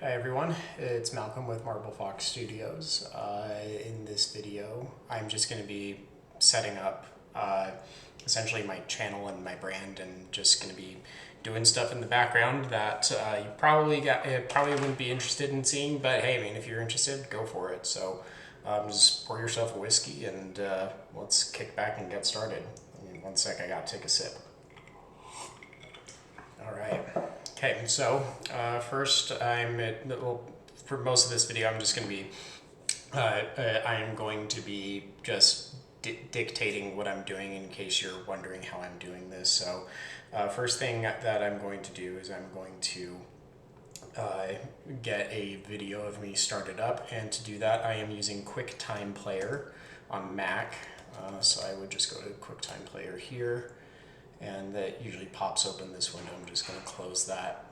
Hi everyone, it's Malcolm with Marble Fox Studios. In this video, I'm just going to be setting up essentially my channel and my brand, and just going to be doing stuff in the background that you probably wouldn't be interested in seeing, but hey, I mean, if you're interested, go for it. So just pour yourself a whiskey and let's kick back and get started. I mean, one sec, I gotta take a sip. All right. Okay, so first for most of this video, I'm just going to be, I'm going to be just dictating what I'm doing in case you're wondering how I'm doing this. So first thing that I'm going to do is I'm going to get a video of me started up, and to do that I am using QuickTime Player on Mac. So I would just go to QuickTime Player here, and that usually pops open this window. I'm just going to close that.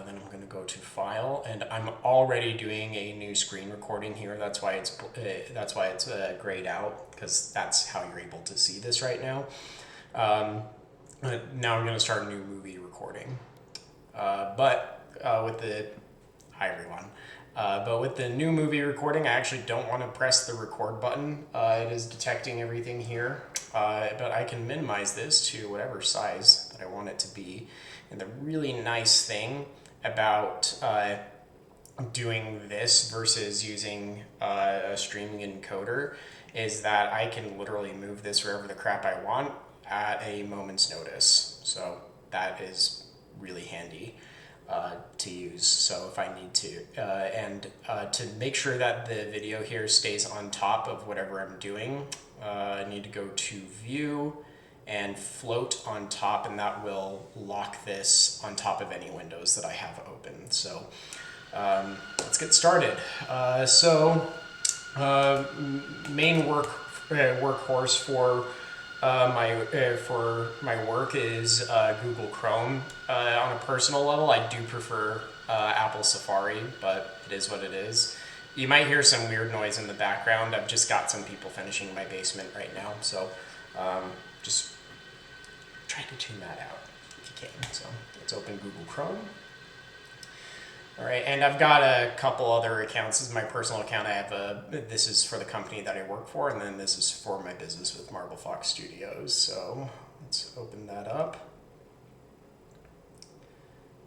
Then I'm going to go to File, and I'm already doing a new screen recording here. That's why it's grayed out, because that's how you're able to see this right now. Now I'm going to start a new movie recording. Hi everyone. But with the new movie recording, I actually don't want to press the record button. It is detecting everything here, but I can minimize this to whatever size that I want it to be. And the really nice thing about doing this versus using a streaming encoder is that I can literally move this wherever the crap I want at a moment's notice. So that is really handy to use. So if I need to, to make sure that the video here stays on top of whatever I'm doing, I need to go to View and Float on top, and that will lock this on top of any windows that I have open. So let's get started. Main workhorse for my work is Google Chrome. On a personal level, I do prefer Apple Safari, but it is what it is. You might hear some weird noise in the background. I've just got some people finishing my basement right now, so just try to tune that out if you can. So let's open Google Chrome. All right, and I've got a couple other accounts. This is my personal account. This is for the company that I work for, and then this is for my business with Marble Fox Studios. So let's open that up.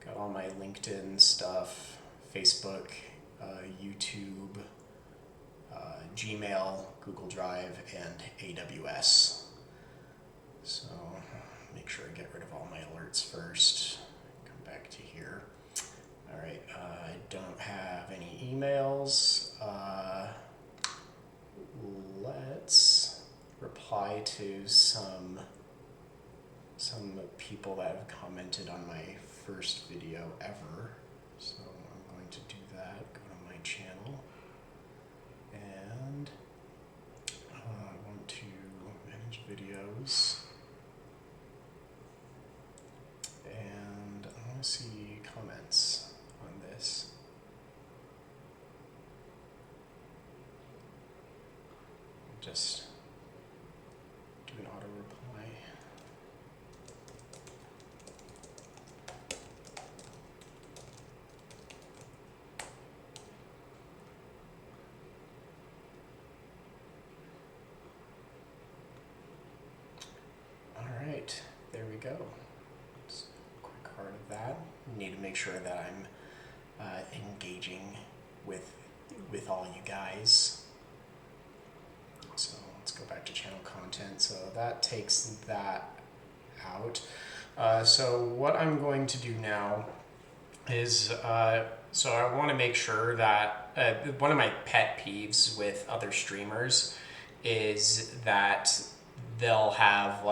Got all my LinkedIn stuff, Facebook, YouTube, Gmail, Google Drive, and AWS. So make sure I get rid of all my alerts first. Come back to here. All right, I don't have any emails. Let's reply to some people that have commented on my first video ever. So I'm going to do that. Go to my channel, and I want to manage videos, and I want to see comments on this. Just do an auto reply. All right, there we go. Just a quick heart of that. Need to make sure that I'm engaging with all you guys. So let's go back to channel content. So that takes that out. So what I'm going to do now is, so I want to make sure that one of my pet peeves with other streamers is that they'll have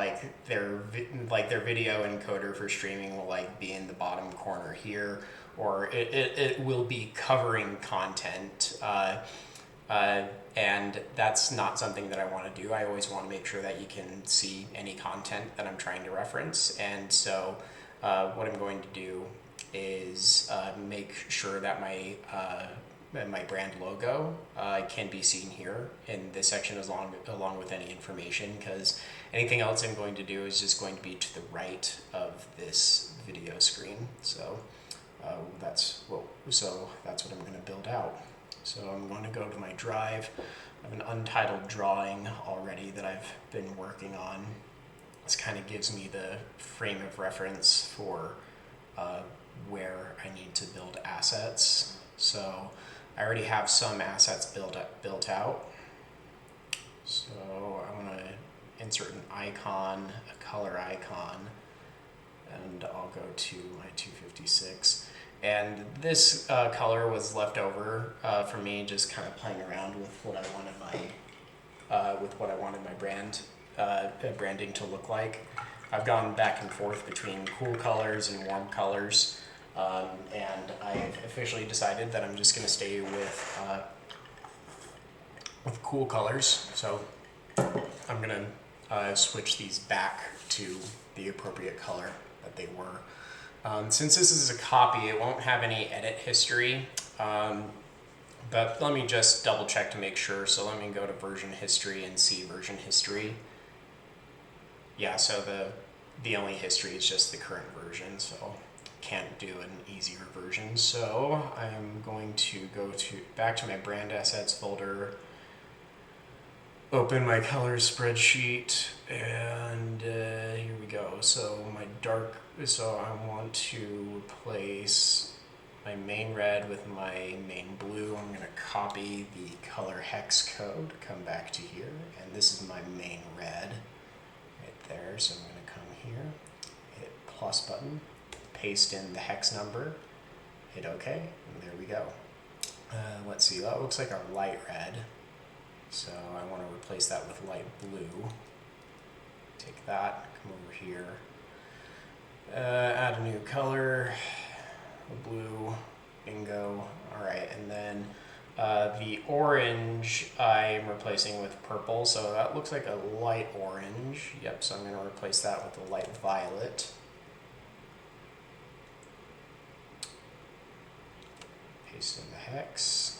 their video encoder for streaming will be in the bottom corner here, or it will be covering content. And that's not something that I want to do. I always want to make sure that you can see any content that I'm trying to reference. And so what I'm going to do is make sure that my brand logo can be seen here in this section along with any information, because anything else I'm going to do is just going to be to the right of this video screen. So So that's what I'm going to build out. So I'm going to go to my drive. I have an untitled drawing already that I've been working on. This kind of gives me the frame of reference for where I need to build assets. So I already have some assets built out. So I want to insert an icon, a color icon, and I'll go to my 256. And this color was left over for me just kind of playing around with what I wanted my branding to look like. I've gone back and forth between cool colors and warm colors, and I've officially decided that I'm just going to stay with cool colors. So I'm going to switch these back to the appropriate color that they were. Since this is a copy, it won't have any edit history, but let me just double check to make sure. So let me go to version history and see version history. Yeah, so the only history is just the current version, so can't do an easier version. So I'm going to go back to my brand assets folder, open my colors spreadsheet, and here we go. So I want to replace my main red with my main blue. I'm going to copy the color hex code, come back to here, and this is my main red right there. So I'm going to come here, hit plus button, paste in the hex number, hit OK, and there we go. Let's see, that looks like our light red. So I want to replace that with light blue. Take that, come over here, add a new color, blue, bingo. All right, and then the orange I'm replacing with purple, so that looks like a light orange. Yep, so I'm going to replace that with a light violet. Paste in the hex.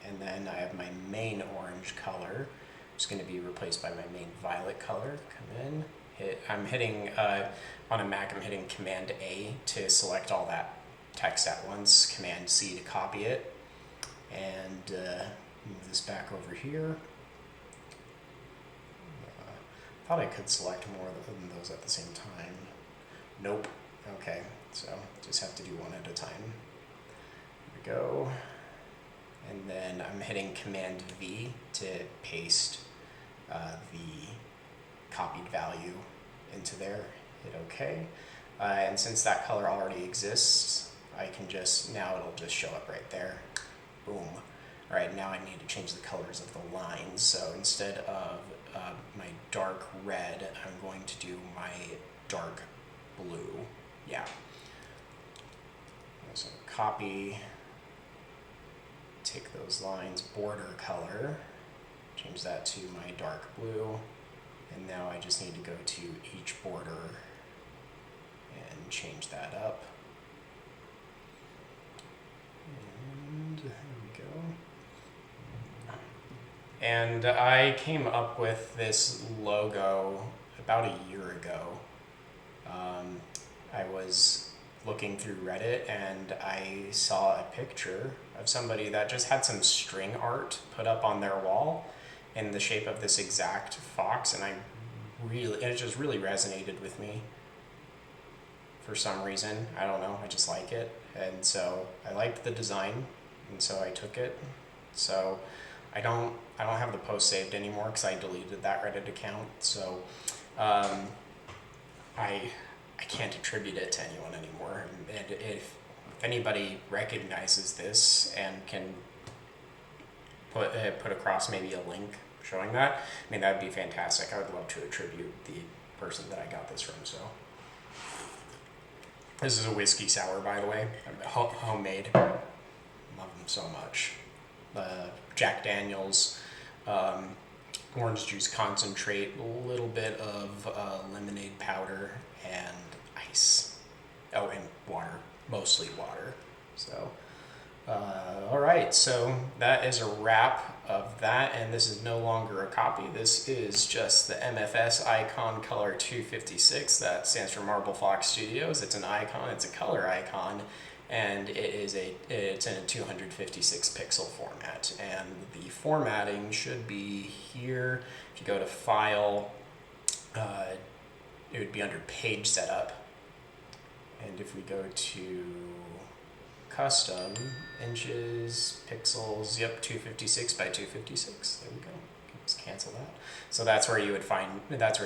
And then I have my main orange color. It's going to be replaced by my main violet color. Come in, I'm hitting, on a Mac, I'm hitting Command A to select all that text at once, Command C to copy it, and move this back over here. Thought I could select more than those at the same time. Nope. Okay, so just have to do one at a time. Here we go. And then I'm hitting Command V to paste the copied value into there. Hit OK. And since that color already exists, I can now it'll just show up right there. Boom. All right, now I need to change the colors of the lines. So instead of my dark red, I'm going to do my dark blue. Yeah. So copy. Take those lines, border color, change that to my dark blue, and now I just need to go to each border and change that up. And there we go. And I came up with this logo about a year ago. I was looking through Reddit and I saw a picture of somebody that just had some string art put up on their wall in the shape of this exact fox, and it just really resonated with me for some reason. I don't know, I just like it, and so I liked the design, and so I took it. So I don't have the post saved anymore because I deleted that Reddit account, so I can't attribute it to anyone anymore. And if anybody recognizes this and can put across maybe a link showing that, I mean, that would be fantastic. I would love to attribute the person that I got this from. So this is a whiskey sour, by the way, homemade. Love them so much. Jack Daniels, orange juice concentrate, a little bit of lemonade powder, and ice. Oh, and water, mostly water. So, all right, so that is a wrap of that, and this is no longer a copy. This is just the MFS icon color 256. That stands for Marble Fox Studios. It's an icon, it's a color icon, and it's in a 256 pixel format, and the formatting should be here. If you go to File, it would be under Page Setup, and if we go to Custom, inches, pixels, yep, 256 by 256. There we go. Just cancel that. So that's where you'd find that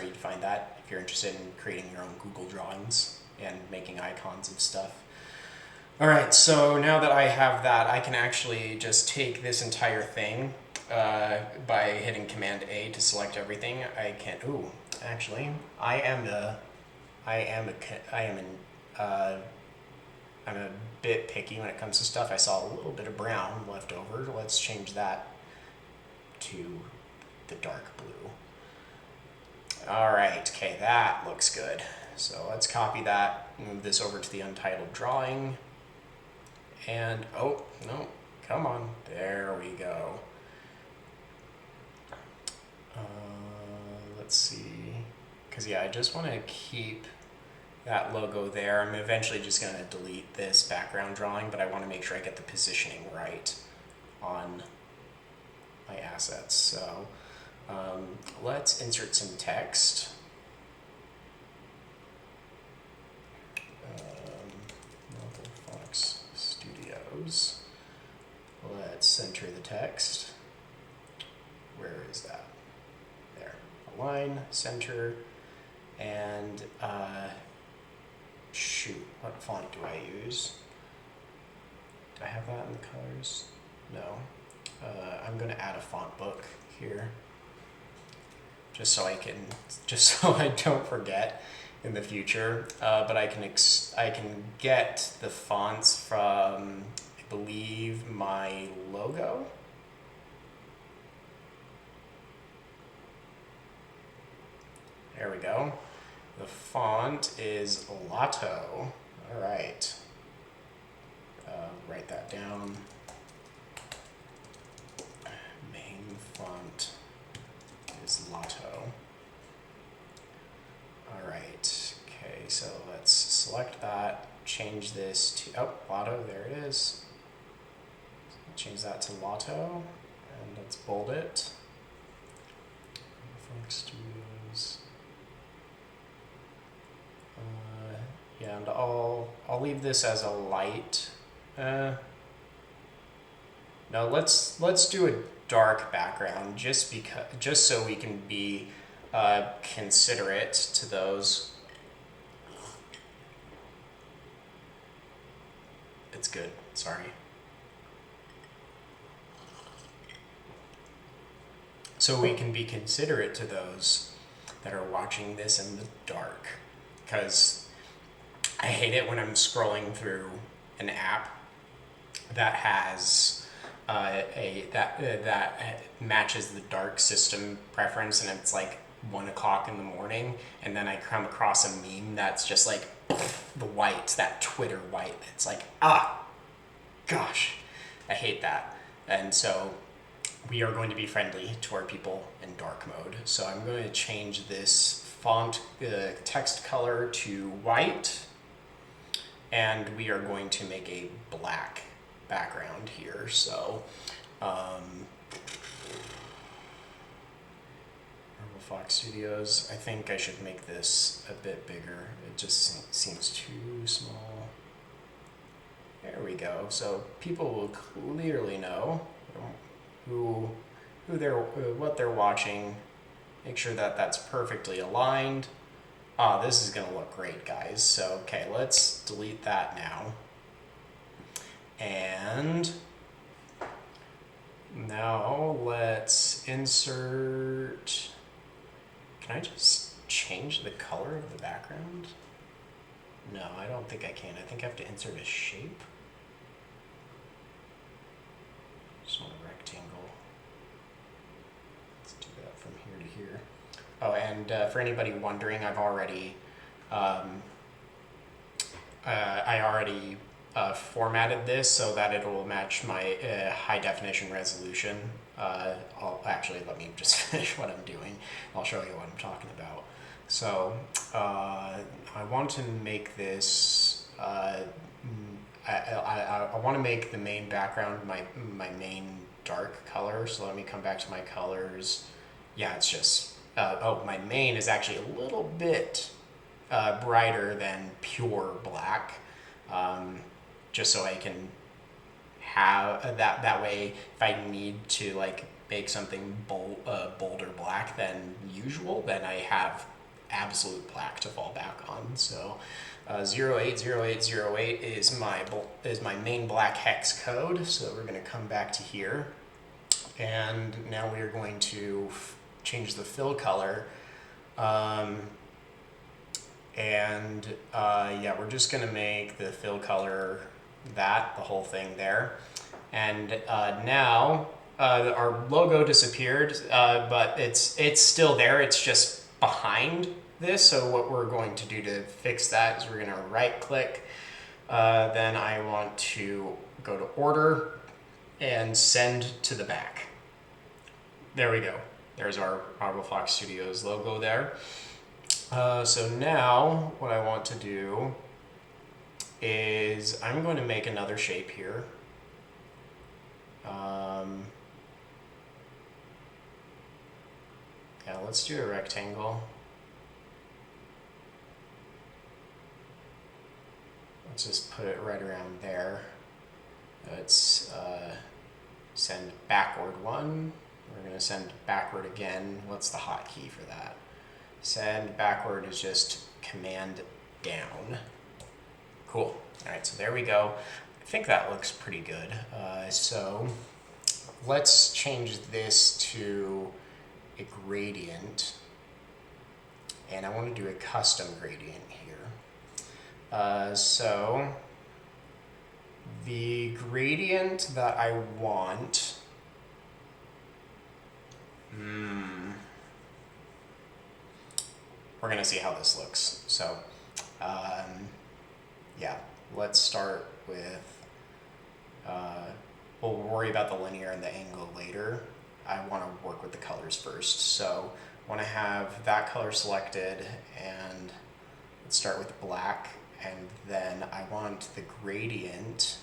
if you're interested in creating your own Google drawings and making icons of stuff. All right, so now that I have that, I can actually just take this entire thing by hitting Command A to select everything. I can. Ooh, actually, I'm a bit picky when it comes to stuff. I saw a little bit of brown left over. Let's change that to the dark blue. All right, okay, that looks good. So let's copy that, move this over to the untitled drawing. And, oh, no, come on, there we go. Let's see, because yeah, I just want to keep that logo there. I'm eventually just going to delete this background drawing, but I want to make sure I get the positioning right on my assets. So let's insert some text. Fox Studios. Let's center the text. Where is that? There. Align, center, and shoot, what font do I use? Do I have that in the colors? No. I'm going to add a font book here, just so I don't forget in the future. But I can get the fonts from, I believe, my logo. There we go. The font is Lotto. All right. Write that down. Main font is Lotto. All right. Okay, so let's select that. Change this to, Lotto, there it is. Change that to Lotto, and let's bold it. Fox Studios. Yeah, and I'll leave this as a light. No, let's do a dark background just so we can be considerate to those. It's good. Sorry. So we can be considerate to those that are watching this in the dark, because I hate it when I'm scrolling through an app that has that matches the dark system preference, and it's like 1 o'clock in the morning, and then I come across a meme that's just like the white, that Twitter white. It's like, gosh, I hate that. And so we are going to be friendly to our people in dark mode. So I'm going to change this font text color to white, and we are going to make a black background here. So Marvel Fox Studios, I think I should make this a bit bigger. It just seems too small. There we go. So people will clearly know what they're watching. Make sure that that's perfectly aligned. This is gonna look great, guys. So, okay, let's delete that now. And now let's insert, can I just change the color of the background? No, I don't think I can. I think I have to insert a shape. Just want a rectangle. Let's do that from here to here. Oh, and for anybody wondering, I've already, formatted this so that it will match my high definition resolution. Let me just finish what I'm doing. I'll show you what I'm talking about. So I want to make this I want to make the main background my main dark color. So let me come back to my colors. Yeah, it's just, oh, my main is actually a little bit brighter than pure black. Just so I can have that way, if I need to like make something bolder black than usual, then I have absolute black to fall back on. So 080808 is my main black hex code. So we're going to come back to here, and now we are going to change the fill color. Yeah, we're just going to make the fill color the whole thing there. And now our logo disappeared, but it's still there. It's just behind this. So what we're going to do to fix that is we're going to right click. Then I want to go to order and send to the back. There we go. There's our Marble Fox Studios logo there. So now what I want to do is I'm going to make another shape here. Yeah, let's do a rectangle. Let's just put it right around there. Let's send backward one. We're going to send backward again. What's the hotkey for that? Send backward is just command down. Cool. All right, so there we go. I think that looks pretty good. So let's change this to a gradient. And I want to do a custom gradient here. So the gradient that I want, we're going to see how this looks. So, yeah, let's start with, we'll worry about the linear and the angle later. I want to work with the colors first. So I want to have that color selected, and let's start with black. And then I want the gradient,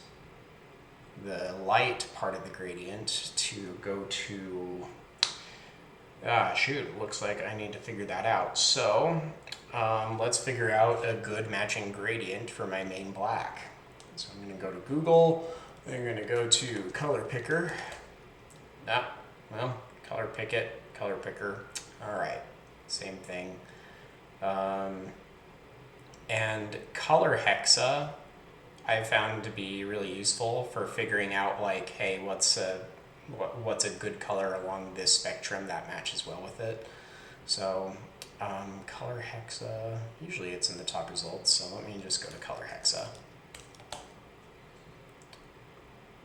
the light part of the gradient, to go to, shoot, looks like I need to figure that out. So let's figure out a good matching gradient for my main black. So I'm going to go to Google. I'm going to go to color picker. Color picker. All right, same thing. And color hexa I've found to be really useful for figuring out, like, hey, what's a good color along this spectrum that matches well with it. So color hexa, usually it's in the top results, so let me just go to color hexa.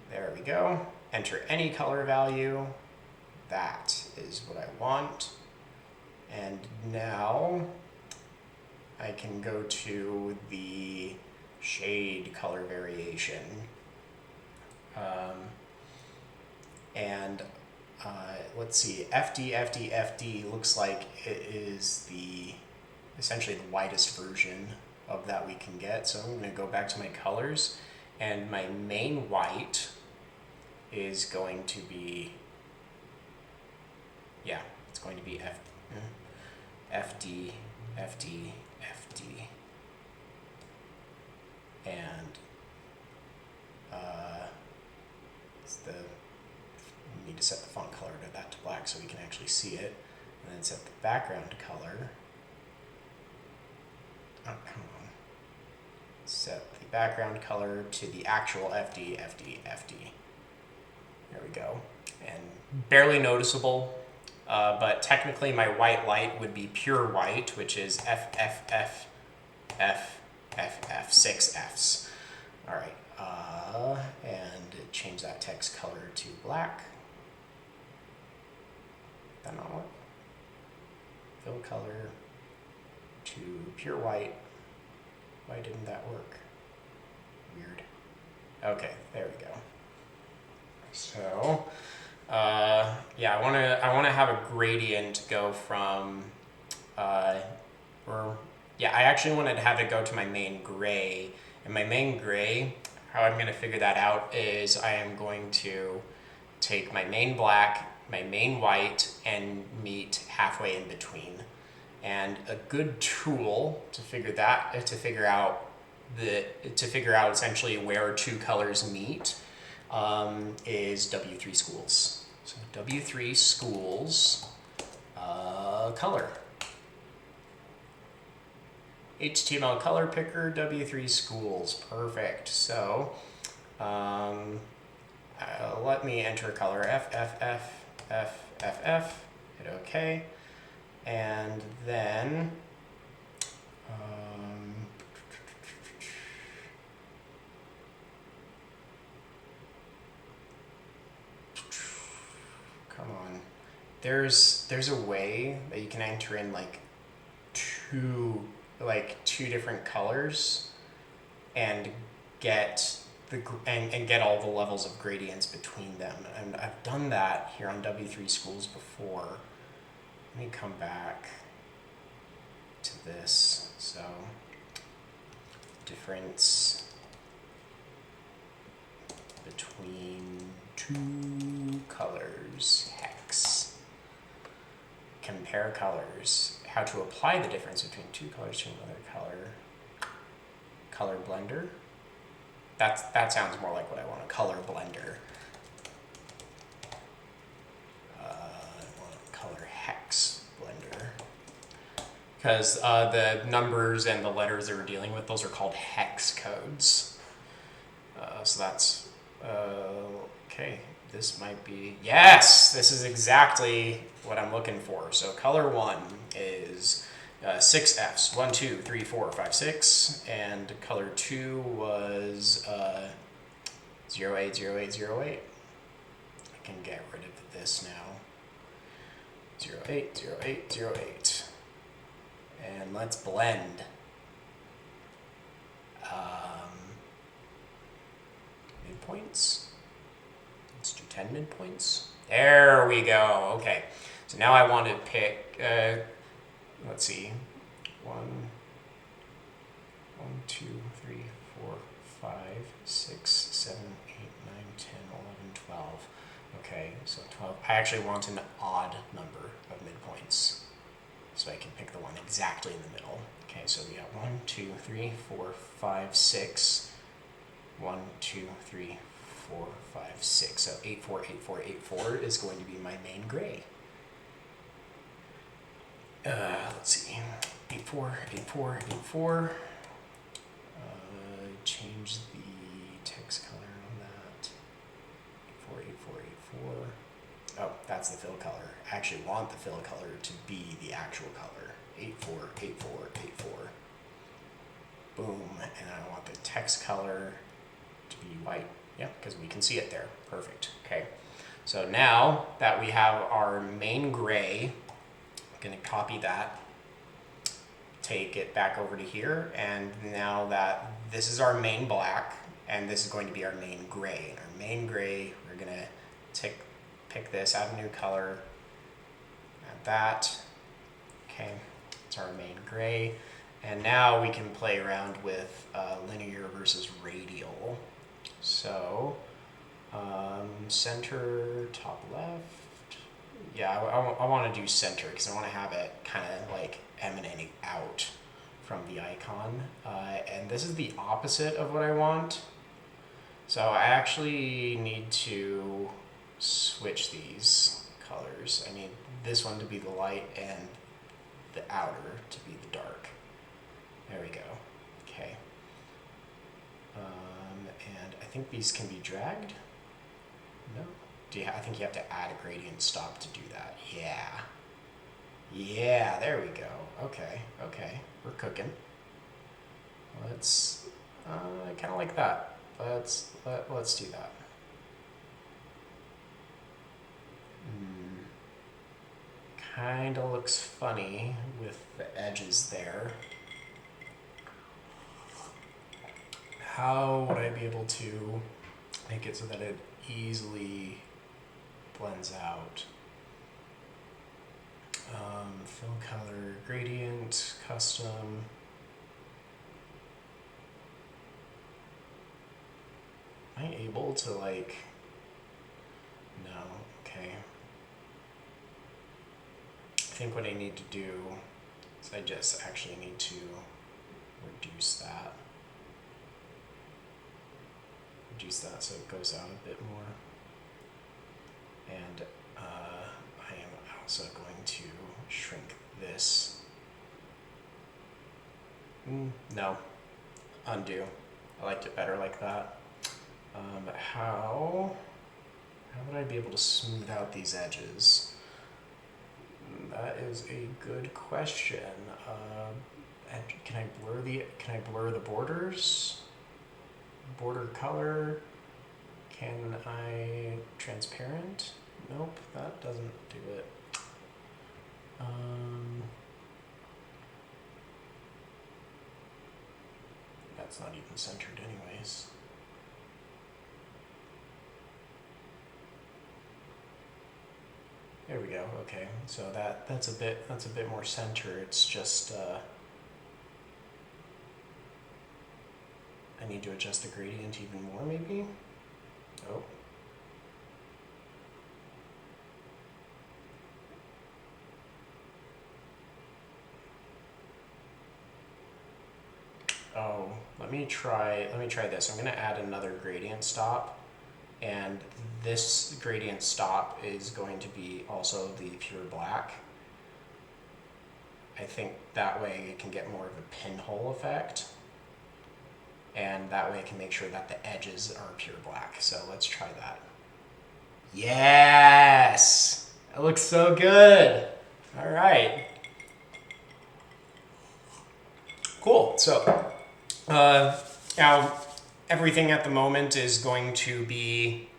There we go. Enter any color value. That is what I want. And now I can go to the shade color variation. Let's see, FD looks like it is essentially the widest version of that we can get. So I'm going to go back to my colors, and my main white is going to be, yeah, it's going to be FD, and we need to set the font color to black so we can actually see it, and then set the background color. Oh, come on. Set the background color to the actual FD. There we go. And barely noticeable, but technically my white light would be pure white, which is FFF, 6 Fs. All right, and change that text color to black. That not work? Fill color to pure white. Why didn't that work? Weird. Okay, there we go. So, yeah, I want to have a gradient go from, I actually wanted to have it go to my main gray, and my main gray, how I'm going to figure that out is I am going to take my main black, my main white, and meet halfway in between. And a good tool to figure out essentially where two colors meet is W3 schools. So W3 schools color. HTML color picker, W3 schools, perfect. So let me enter a color FFF, hit OK, and then come on. There's a way that you can enter in like two different colors and get get all the levels of gradients between them. And I've done that here on W3 schools before. Let me come back to this. So difference between two colors, hex. Compare colors. How to apply the difference between two colors to another color. Color blender. That sounds more like what I want, a color blender. I want a color hex blender. Because the numbers and the letters that we're dealing with, those are called hex codes. So that's, okay, this might be, yes, this is exactly what I'm looking for. So color 1 is 6 Fs, 1, 2, 3, 4, 5, 6, and color 2 was 0, 8, 0, 8, 0, 8. I can get rid of this now. 0, 8, 0, 8, 0, 8. And let's blend. Midpoints. Let's do 10 midpoints. There we go. Okay. So now I want to pick, let's see, 1, 2, 3, 4, 5, 6, 7, 8, 9, 10, 11, 12. Okay, so 12. I actually want an odd number of midpoints, so I can pick the one exactly in the middle. Okay, so we got 1, 2, 3, 4, 5, 6. 1, 2, 3, 4, 5, 6. So 8, 4, 8, 4, 8, 4 is going to be my main gray. Let's see. 8, 4, 8, 4, 8, 4. Change the text color on that. 8, 4, 8, 4, 8, 4. Oh, that's the fill color. I actually want the fill color to be the actual color. 8, 4, 8, 4, 8, 4. Boom. And I want the text color to be white. Yeah, because we can see it there. Perfect. Okay. So now that we have our main gray, I'm going to copy that, take it back over to here, and now that this is our main black, and this is going to be our main gray. And our main gray, we're going to pick this, add a new color, add that. Okay, it's our main gray. And now we can play around with linear versus radial. So center, top left. Yeah, I want to do center because I want to have it kind of like emanating out from the icon. And this is the opposite of what I want. So I actually need to switch these colors. I need this one to be the light and the outer to be the dark. There we go. Okay. And I think these can be dragged. No. I think you have to add a gradient stop to do that. Yeah. Yeah, there we go. Okay, okay. We're cooking. Let's, I kind of like that. Let's do that. Kind of looks funny with the edges there. How would I be able to make it so that it easily blends out? Fill color, gradient, custom. I able to like, no, okay. I think what I need to do is I just actually need to reduce that. Reduce that so it goes out a bit more. And I am also going to shrink this. No, undo. I liked it better like that. How would I be able to smooth out these edges? That is a good question. Can I blur the borders? Border color? Can I transparent? Nope, that doesn't do it. That's not even centered anyways. There we go. Okay, so that's a bit more center. It's just I need to adjust the gradient even more, maybe. Oh. Oh, let me try this. I'm going to add another gradient stop, and this gradient stop is going to be also the pure black. I think that way it can get more of a pinhole effect, and that way it can make sure that the edges are pure black. So let's try that. Yes! That looks so good! All right. Cool. So now everything at the moment is going to be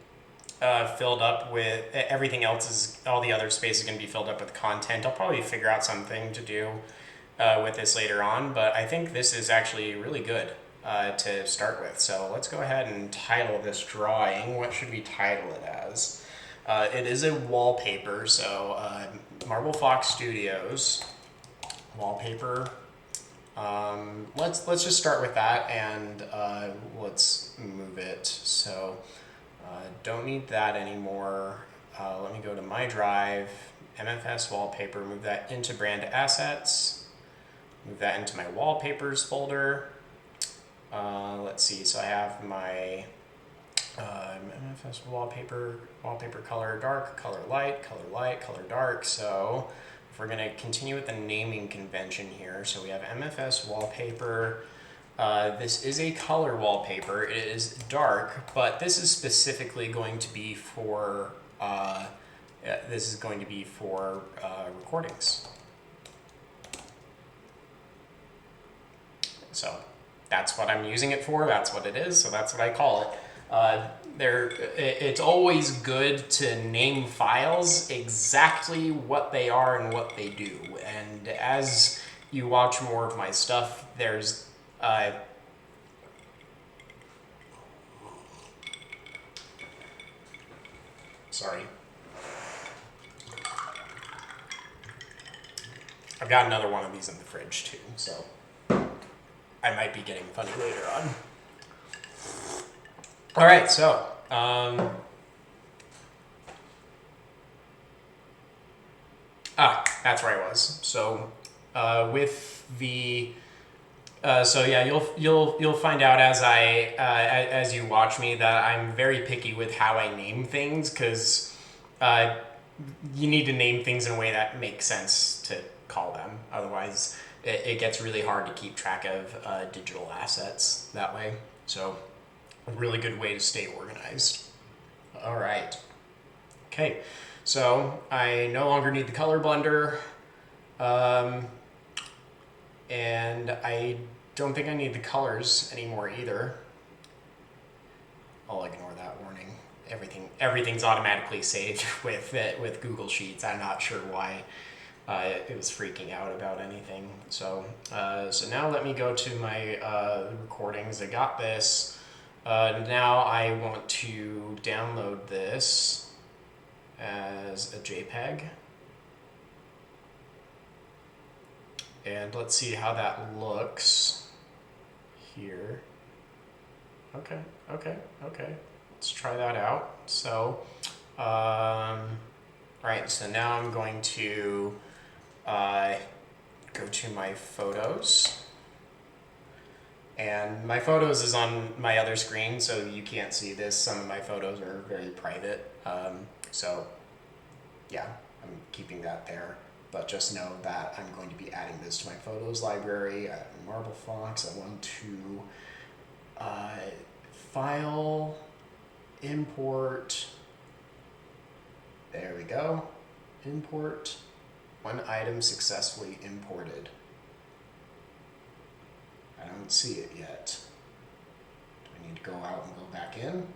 filled up with, everything else is, all the other space is going to be filled up with content. I'll probably figure out something to do with this later on, but I think this is actually really good to start with. So let's go ahead and title this drawing. What should we title it as? It is a wallpaper, so Marble Fox Studios wallpaper. Let's just start with that, and let's move it. So don't need that anymore. Let me go to my drive, MFS wallpaper, move that into brand assets, move that into my wallpapers folder. Let's see, so I have my MFS wallpaper color dark, color light, color dark. So if we're going to continue with the naming convention here, so we have MFS wallpaper. This is a color wallpaper. It is dark, but this is specifically going to be for recordings. So that's what I'm using it for. That's what it is. So that's what I call it. It's always good to name files exactly what they are and what they do. And as you watch more of my stuff, there's sorry. I've got another one of these in the fridge too, so I might be getting funny later on. All right, so that's where I was. So with the so yeah, you'll find out as you watch me that I'm very picky with how I name things, because you need to name things in a way that makes sense to call them. Otherwise, it gets really hard to keep track of digital assets that way. So a really good way to stay organized. All right. Okay, so I no longer need the color blender, and I don't think I need the colors anymore either. I'll ignore that warning. Everything's automatically saved with Google Sheets. I'm not sure why it was freaking out about anything. So now let me go to my recordings. I got this. Now I want to download this as a JPEG. And let's see how that looks here. Okay. let's try that out. So, right, so now I'm going to go to my photos. And my photos is on my other screen, so you can't see this. Some of my photos are very private. So yeah, I'm keeping that there. But just know that I'm going to be adding this to my photos library at Marble Fox. I want to file, import. There we go. Import. One item successfully imported. I don't see it yet. Do I need to go out and go back in?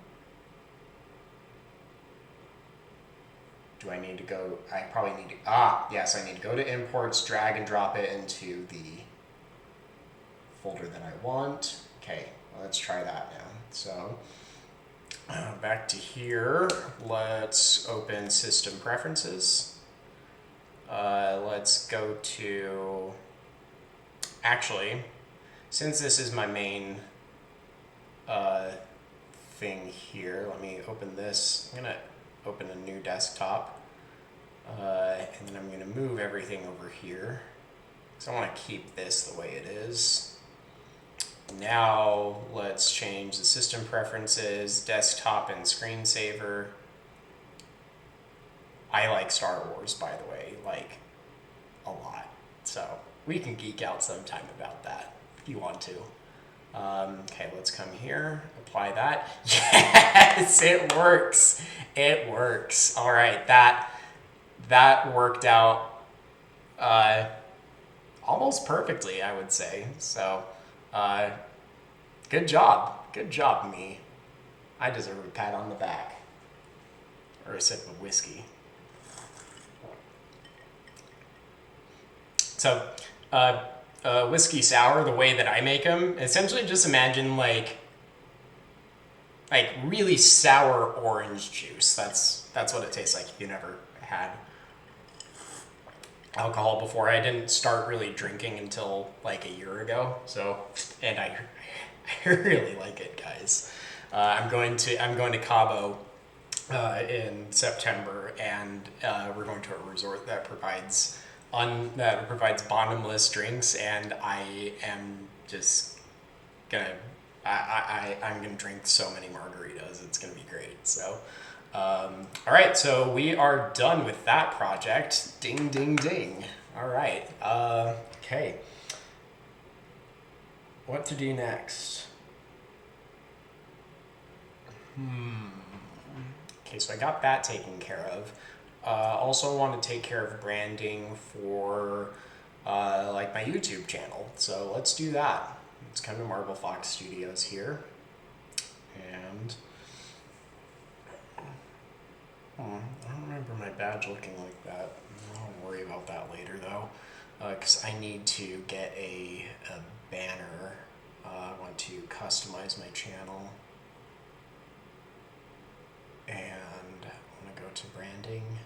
Do I need to go, I probably need to, yes, I need to go to imports, drag and drop it into the folder that I want. Okay, well, let's try that now. So, back to here, let's open System Preferences. Let's go to, actually, since this is my main thing here, let me open this. I'm going to open a new desktop, and then I'm going to move everything over here. So I want to keep this the way it is. Now let's change the system preferences, desktop and screensaver. I like Star Wars, by the way, like a lot. So we can geek out sometime about that if you want to. Okay, let's come here, apply that. Yes, it works. It works. All right, that worked out almost perfectly, I would say. So, good job. Good job, me. I deserve a pat on the back. Or a sip of whiskey. So, whiskey sour, the way that I make them, essentially just imagine like really sour orange juice. That's what it tastes like. If you never had alcohol before, I didn't start really drinking until like a year ago. So, and I really like it, guys. I'm going to Cabo in September, and we're going to a resort that provides bottomless drinks, and I am just gonna I'm gonna drink so many margaritas. It's gonna be great. So all right, so we are done with that project. Ding ding ding. All right, okay, what to do next? Okay, so I got that taken care of. Also want to take care of branding for like my YouTube channel. So let's do that. Let's come to Marble Fox Studios here. And I don't remember my badge looking like that. I'll worry about that later though. Because I need to get a banner. I want to customize my channel. And I'm going to go to branding.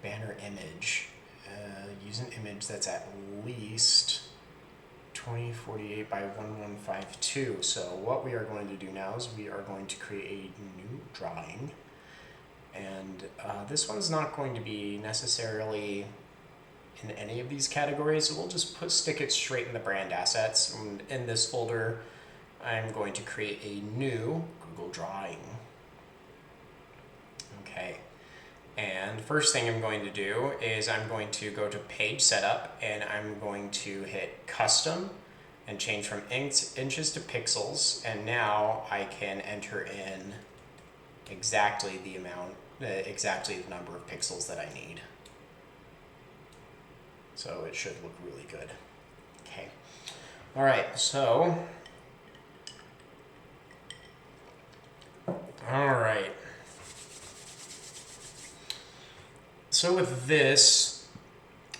Banner image. Use an image that's at least 2048 by 1152. So what we are going to do now is we are going to create a new drawing. And this one's not going to be necessarily in any of these categories, so we'll just stick it straight in the brand assets. And in this folder, I'm going to create a new Google drawing. Okay. And first thing I'm going to do is I'm going to go to page setup, and I'm going to hit custom and change from inches to pixels. And now I can enter in exactly the amount, exactly the number of pixels that I need. So it should look really good. Okay. All right. So, all right. So with this,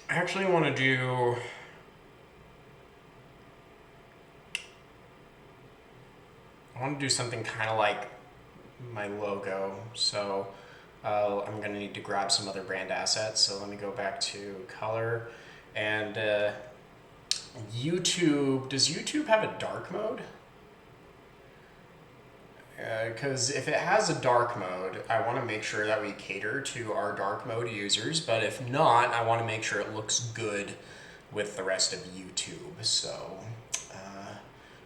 I actually want to do something kind of like my logo. So I'm going to need to grab some other brand assets. So let me go back to color and YouTube. Does YouTube have a dark mode? because if it has a dark mode, I want to make sure that we cater to our dark mode users, but if not, I want to make sure it looks good with the rest of YouTube. So,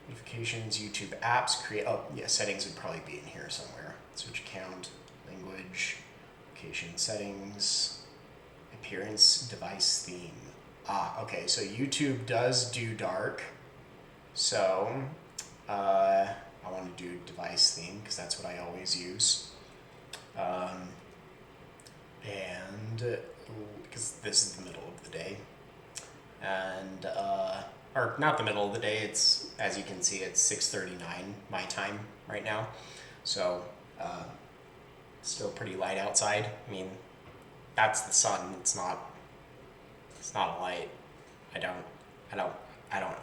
notifications, YouTube apps, settings would probably be in here somewhere. Switch account, language, location settings, appearance, device theme. Okay, so YouTube does do dark. So, I want to do device theme because that's what I always use. And because this is the middle of the day. And, or not the middle of the day, it's, as you can see, it's 6:39 my time right now. So, still pretty light outside. I mean, that's the sun. It's not a light. I don't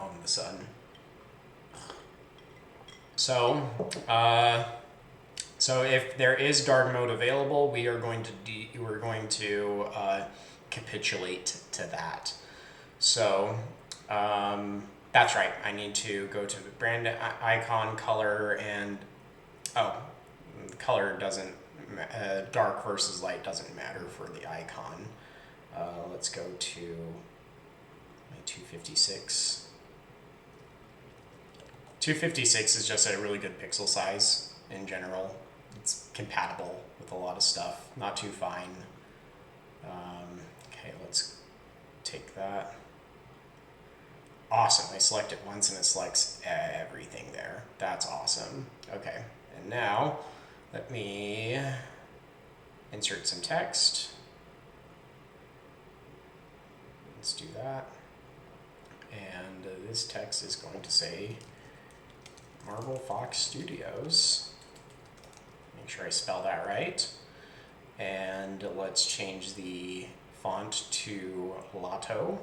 own the sun. So if there is dark mode available, we are going to capitulate to that. So that's right. I need to go to the brand icon, color, and color doesn't. Dark versus light doesn't matter for the icon. Let's go to my 256. 256 is just a really good pixel size in general. It's compatible with a lot of stuff, not too fine. Okay, let's take that. Awesome, I select it once and it selects everything there. That's awesome. Okay, and now let me insert some text. Let's do that. And this text is going to say Marble Fox Studios. Make sure I spell that right. And let's change the font to Lotto.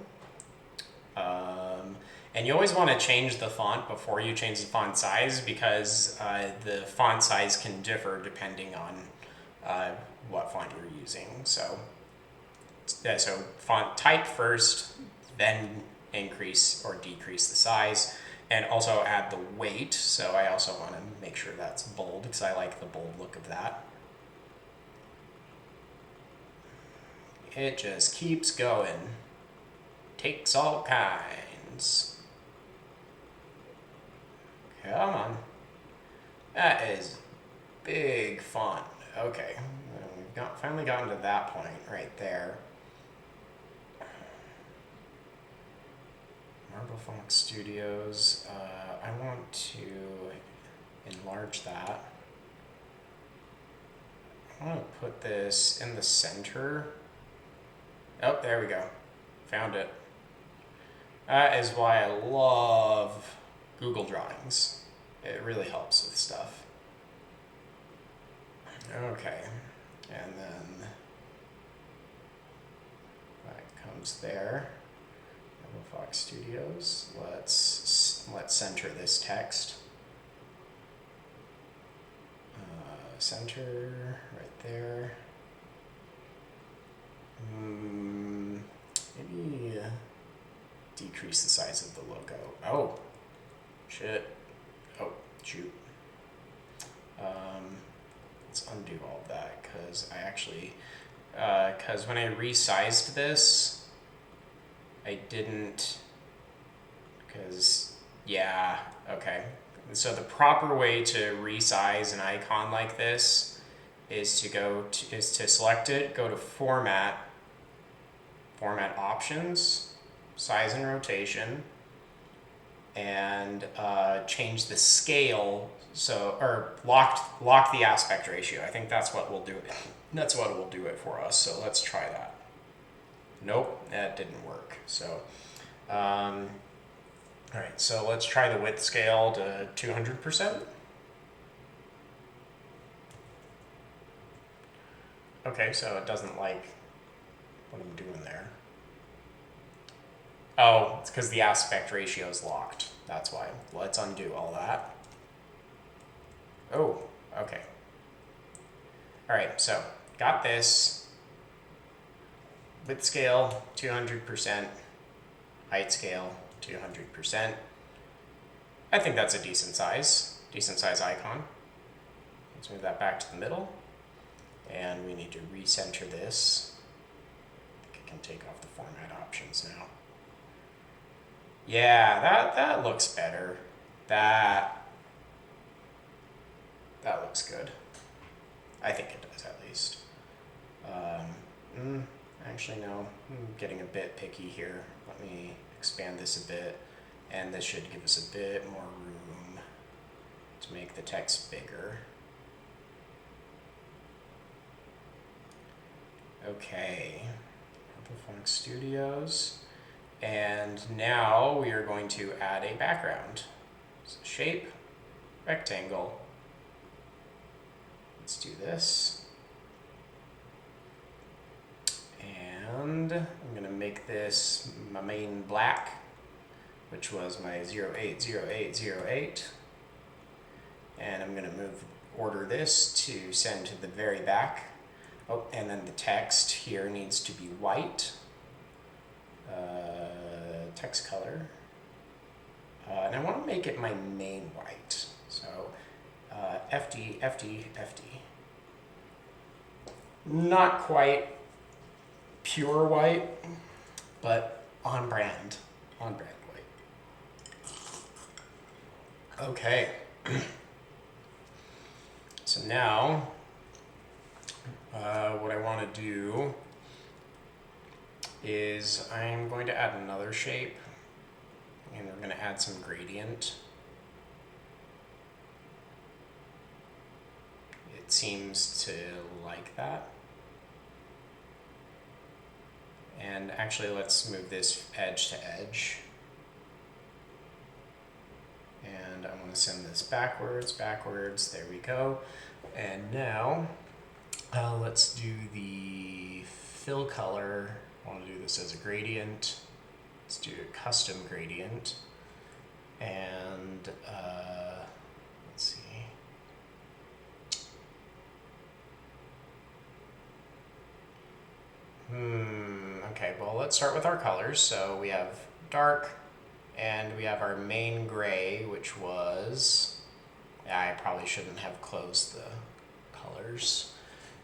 And you always want to change the font before you change the font size because the font size can differ depending on what font you're using. So font type first, then increase or decrease the size, and also add the weight. So I also want to make sure that's bold because I like the bold look of that. It just keeps going. Takes all kinds. Come on. That is big font. Okay, we've finally gotten to that point right there. Marble Fox Studios. I want to enlarge that. I want to put this in the center. Oh, there we go. Found it. That is why I love Google Drawings. It really helps with stuff. Okay, and then that comes there. Fox Studios. Let's center this text. Center right there. Maybe decrease the size of the logo. Oh, shit. Oh, shoot. Let's undo all of that because I actually, because when I resized this, I didn't, because, yeah, okay. So the proper way to resize an icon like this is to select it, go to Format Options, Size and Rotation, and change the scale. So, or lock the aspect ratio. I think that's what will do it. That's what will do it for us. So let's try that. Nope, that didn't work. So, all right, so let's try the width scale to 200%. Okay, so it doesn't like what I'm doing there. Oh, it's because the aspect ratio is locked. That's why. Let's undo all that. Oh, okay. All right, so got this. Width scale, 200%. Height scale, 200%. I think that's a decent size icon. Let's move that back to the middle. And we need to recenter this. I think I can take off the format options now. Yeah, that looks better. That looks good. I think it does, at least. Actually, no. I'm getting a bit picky here. Let me expand this a bit. And this should give us a bit more room to make the text bigger. Okay. Purple Funk Studios. And now we are going to add a background. So shape, rectangle. Let's do this. And I'm going to make this my main black, which was my 080808. And I'm going to order this to send to the very back. Oh, and then the text here needs to be white. Text color. And I want to make it my main white. So FD, FD, FD. Not quite pure white, but on brand white. Okay. So now, what I want to do is I'm going to add another shape, and we're going to add some gradient. It seems to like that. And actually, let's move this edge to edge. And I want to send this backwards, there we go. And now, let's do the fill color. I want to do this as a gradient. Let's do a custom gradient. And let's see. Okay, well, let's start with our colors. So we have dark, and we have our main gray, which was, I probably shouldn't have closed the colors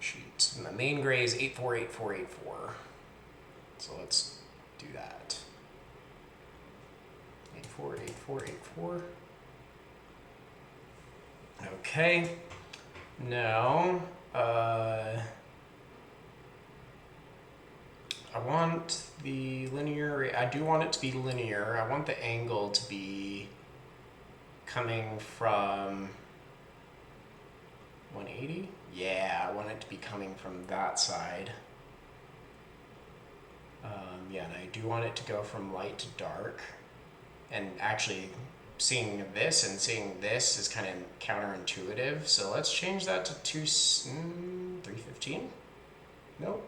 sheet. And the main gray is 848484. So let's do that. 848484. Okay. Now, I want the linear, I do want it to be linear. I want the angle to be coming from 180. Yeah, I want it to be coming from that side. Yeah, and I do want it to go from light to dark. And actually, seeing this and seeing this is kind of counterintuitive. So let's change that to 315. Nope.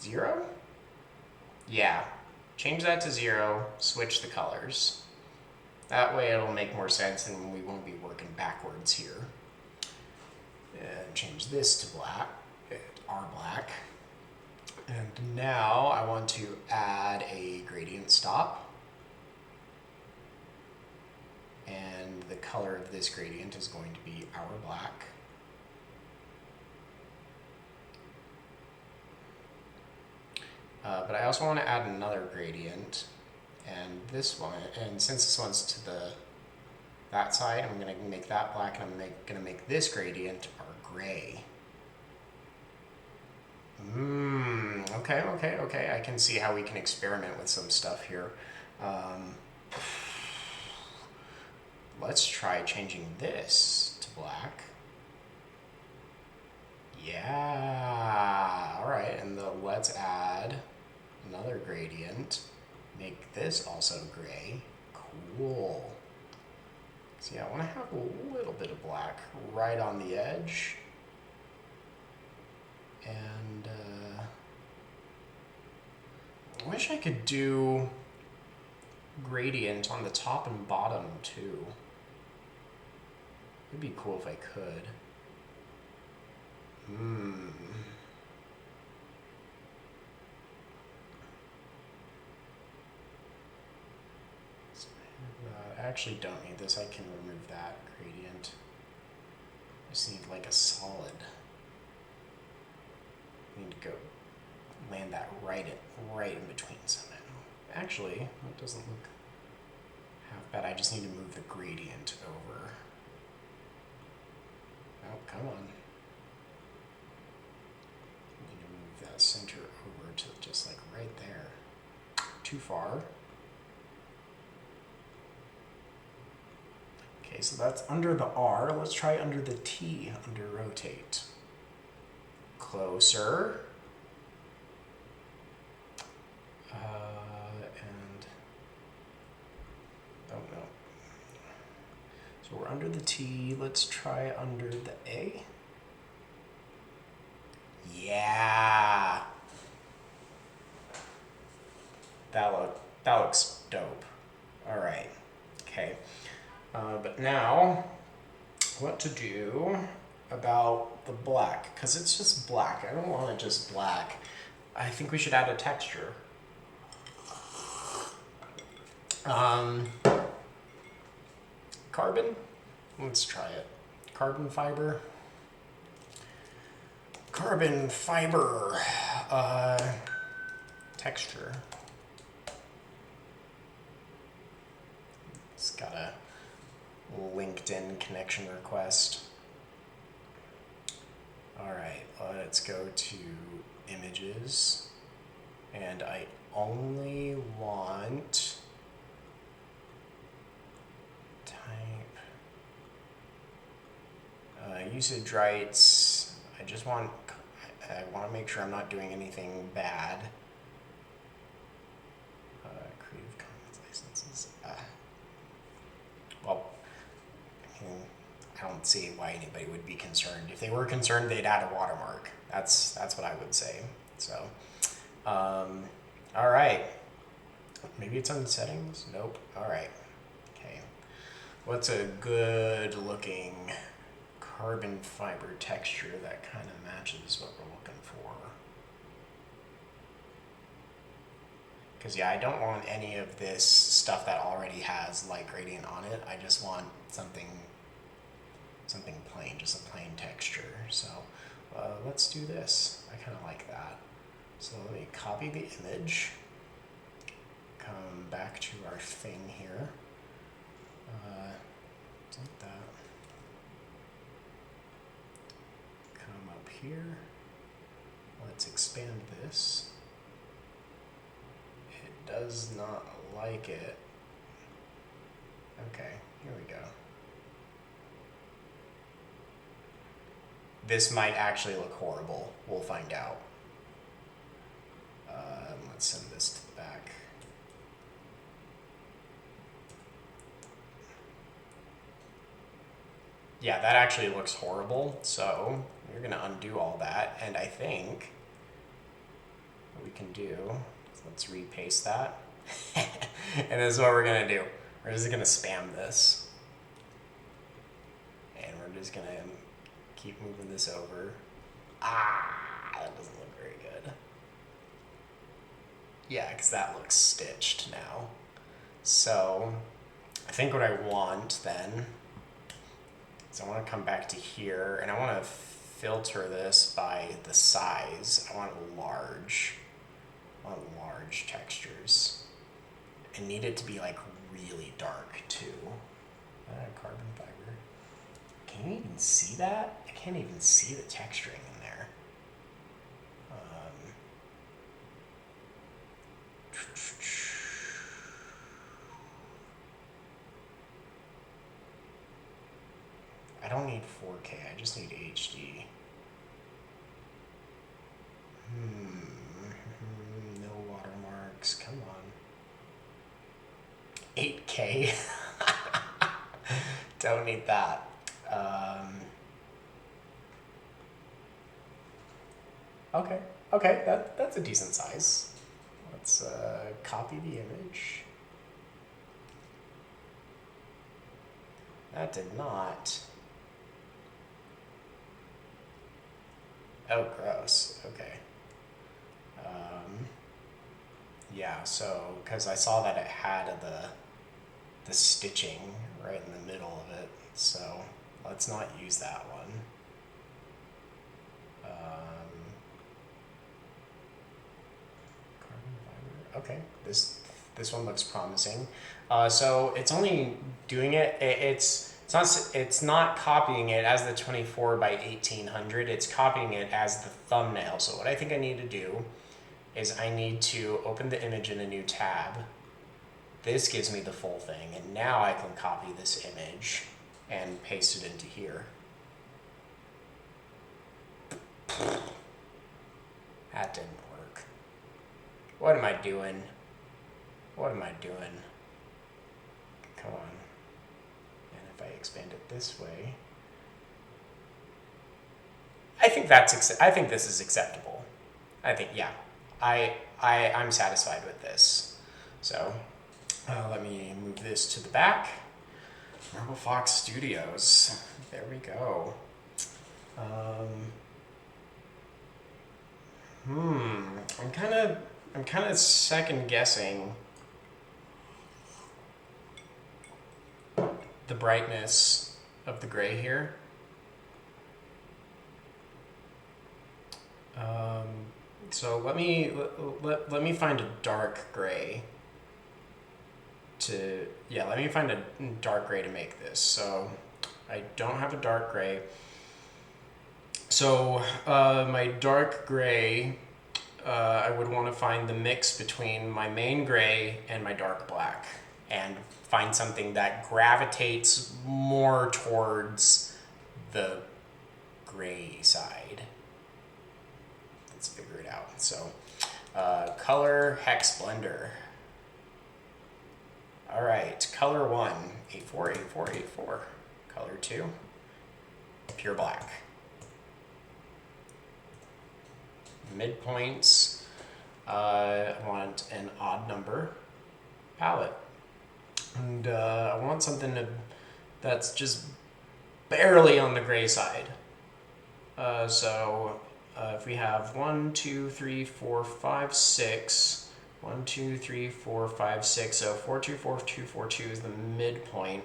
0? Yeah, change that to 0, switch the colors. That way it'll make more sense and we won't be working backwards here. And change this to black, R black. And now I want to add a gradient stop. And the color of this gradient is going to be our black. But I also want to add another gradient, and this one, and since this one's to that side, I'm going to make that black, and I'm going to make this gradient our gray. Okay. I can see how we can experiment with some stuff here. Let's try changing this to black. Yeah, all right, and let's add another gradient. Make this also gray. Cool. So yeah, I want to have a little bit of black right on the edge. And I wish I could do gradient on the top and bottom too. It'd be cool if I could. So I actually don't need this. I can remove that gradient. Just need like a solid. Need to go land that right in between somehow. Actually, that doesn't look half bad. I just need to move the gradient over. Oh, come on. Need to move that center over to just like right there. Too far. Okay, so that's under the R. Let's try under the T, under rotate. Closer. And, oh no. So we're under the T. Let's try under the A. Yeah. That looks dope. All right. Okay. But now, what to do about the black? Because it's just black. I don't want it just black. I think we should add a texture. Carbon? Let's try it. Carbon fiber. Carbon fiber. Texture. It's got a LinkedIn connection request. All right, let's go to images. And I only want type, usage rights. I want to make sure I'm not doing anything bad. Creative Commons licenses. Well, I don't see why anybody would be concerned. If they were concerned, they'd add a watermark. That's what I would say. So, all right. Maybe it's on settings. Nope. All right. Okay. What's a good looking carbon fiber texture that kind of matches what we're looking for? Because yeah, I don't want any of this stuff that already has light gradient on it. I just want something plain, just a plain texture. So let's do this. I kind of like that. So let me copy the image, come back to our thing here, like that, come up here, let's expand this. It does not like it. Okay, here we go. This might actually look horrible. We'll find out. Let's send this to the back. Yeah, that actually looks horrible. So we're gonna undo all that. And I think what we can do, let's repaste that. And this is what we're gonna do. We're just gonna spam this. And we're just gonna keep moving this over. That doesn't look very good. Yeah, because that looks stitched now. So I think what I want then is I want to come back to here and I want to filter this by the size. I want large textures. I need it to be like really dark too. Carbon fiber. Can you even see that? I can't even see the texturing in there. I don't need 4K, I just need HD. No watermarks, come on. 8K. Don't need that. Okay, that's a decent size. Let's copy the image. That did not. Oh, gross. Okay. Yeah, so, because I saw that it had the stitching right in the middle of it, so Let's not use that one. Carbon fiber. Okay, this one looks promising. So it's only doing it. It's not copying it as the 24 by 1800. It's copying it as the thumbnail. So what I think I need to do is I need to open the image in a new tab. This gives me the full thing, and now I can copy this image and paste it into here. That didn't work. What am I doing? What am I doing? Come on. And if I expand it this way, I think this is acceptable. I think, yeah, I'm satisfied with this. So let me move this to the back. Marble Fox Studios. There we go. I'm kind of second guessing the brightness of the gray here. So let me find a dark gray let me find a dark gray to make this. So I don't have a dark gray. So my dark gray, I would want to find the mix between my main gray and my dark black, and find something that gravitates more towards the gray side. Let's figure it out. So color hex blender. All right, color 1, 84, 84, 84. Color 2, pure black. Midpoints, I want an odd number palette. And I want something that's just barely on the gray side. So if we have 1, 2, 3, 4, 5, 6, 1, 2, 3, 4, 5, 6, so 4, 2, 4, 2, 4, 2 is the midpoint.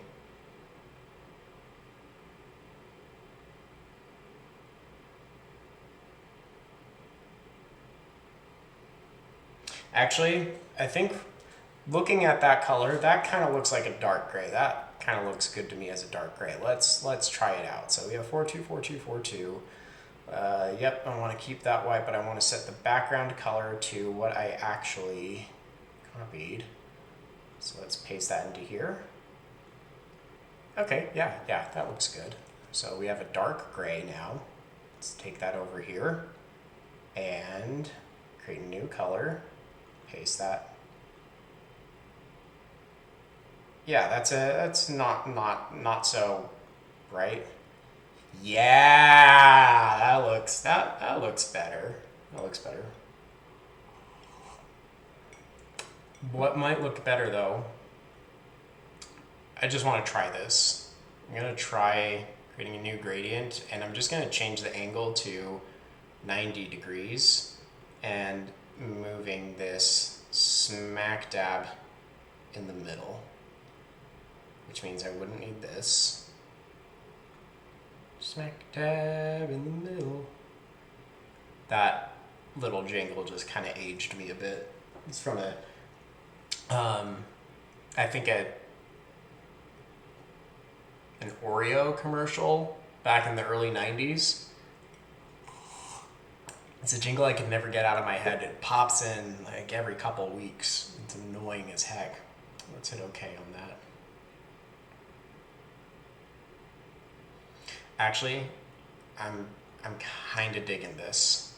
Actually, I think looking at that color, that kind of looks like a dark gray. That kind of looks good to me as a dark gray. Let's try it out. So we have 4, 2, 4, 2, 4, 2. Yep, I want to keep that white, but I want to set the background color to what I actually copied. So let's paste that into here. Okay, yeah, that looks good. So we have a dark gray now. Let's take that over here and create a new color. Paste that. Yeah, that's not so bright. Yeah, that looks better. That looks better. What might look better though? I just want to try this. I'm gonna try creating a new gradient, and I'm just gonna change the angle to 90 degrees and moving this smack dab in the middle, which means I wouldn't need this. Smack dab in the middle. That little jingle just kind of aged me a bit. It's from I think an Oreo commercial back in the early 90s. It's a jingle I could never get out of my head. It pops in like every couple weeks. It's annoying as heck. Let's hit OK on that. Actually, I'm kind of digging this.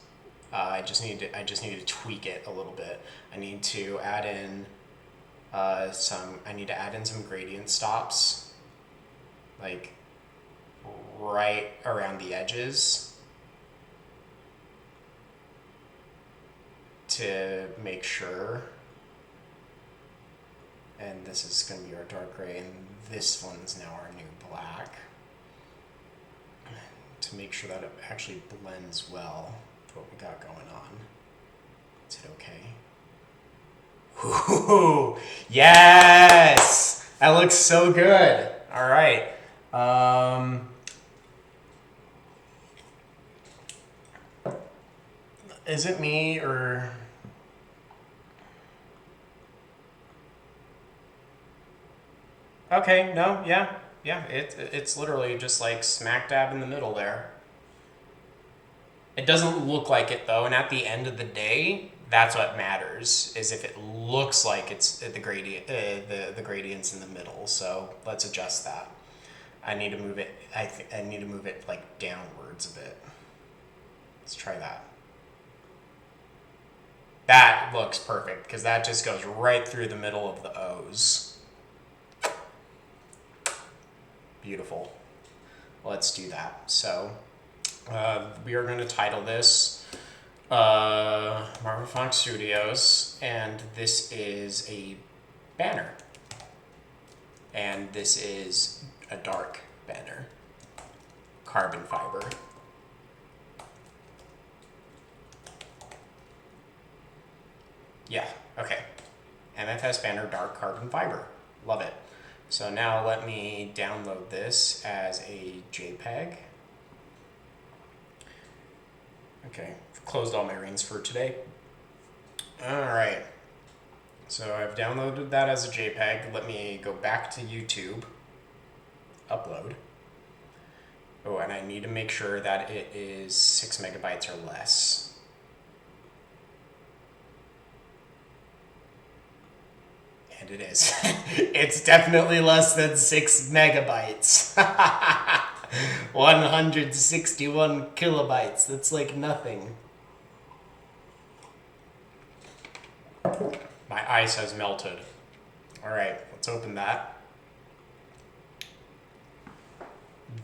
I just need to tweak it a little bit. I need to add in some gradient stops, like right around the edges, to make sure. And this is going to be our dark gray, and this one's now our new black, to make sure that it actually blends well with what we got going on. Let's hit OK. Ooh, yes! That looks so good. All right. Is it me or... Okay, no, yeah. Yeah, it's literally just like smack dab in the middle there. It doesn't look like it though, and at the end of the day, that's what matters, is if it looks like it's the gradient, the gradient's in the middle. So let's adjust that. I need to move it. I need to move it like downwards a bit. Let's try that. That looks perfect because that just goes right through the middle of the O's. Beautiful. Let's do that. So we are going to title this Marvel Fox Studios, and this is a banner. And this is a dark banner. Carbon fiber. Yeah, okay. MFS banner dark carbon fiber. Love it. So now let me download this as a JPEG. Okay, closed all my rings for today. All right. So I've downloaded that as a JPEG. Let me go back to YouTube. Upload. Oh, and I need to make sure that it is 6 megabytes or less. And it is. It's definitely less than 6 megabytes. 161 kilobytes. That's like nothing. My ice has melted. All right, let's open that.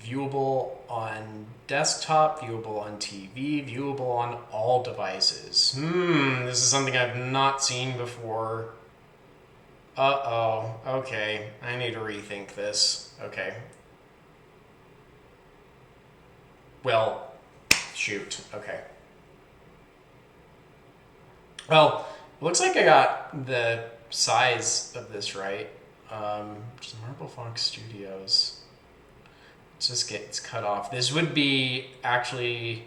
Viewable on desktop, viewable on TV, viewable on all devices. This is something I've not seen before. Uh-oh, okay, I need to rethink this. Okay. Well, shoot, okay. Well, looks like I got the size of this right. Just Marble Fox Studios. It just gets cut off. This would be actually...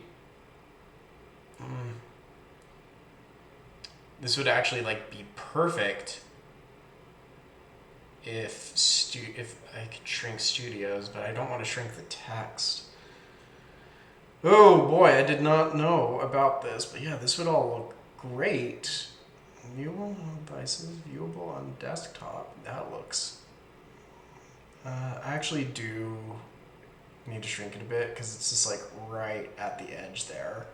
this would actually like be perfect if I could shrink studios, but I don't want to shrink the text. Oh boy, I did not know about this, but yeah, this would all look great. Viewable on devices, viewable on desktop. That looks... I actually do need to shrink it a bit because it's just like right at the edge there.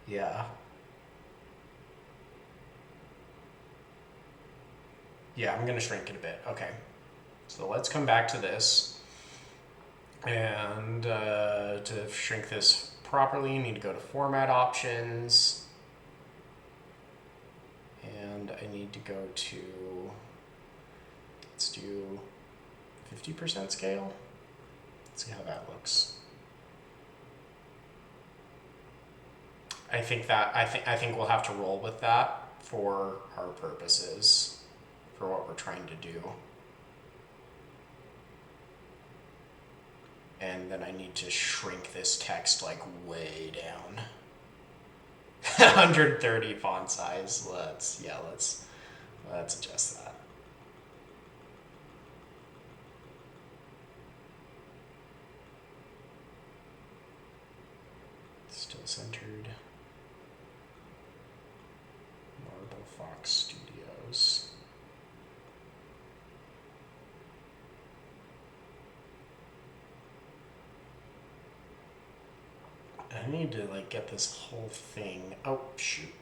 Yeah. Yeah, I'm going to shrink it a bit. Okay. So let's come back to this. And to shrink this properly, you need to go to Format Options. And I need to go to, let's do 50% scale. Let's see how that looks. I think we'll have to roll with that for our purposes. For what we're trying to do. And then I need to shrink this text like way down. 130 font size. Let's adjust that. Still centered. Marble Fox Studios. I need to like get this whole thing. Oh shoot.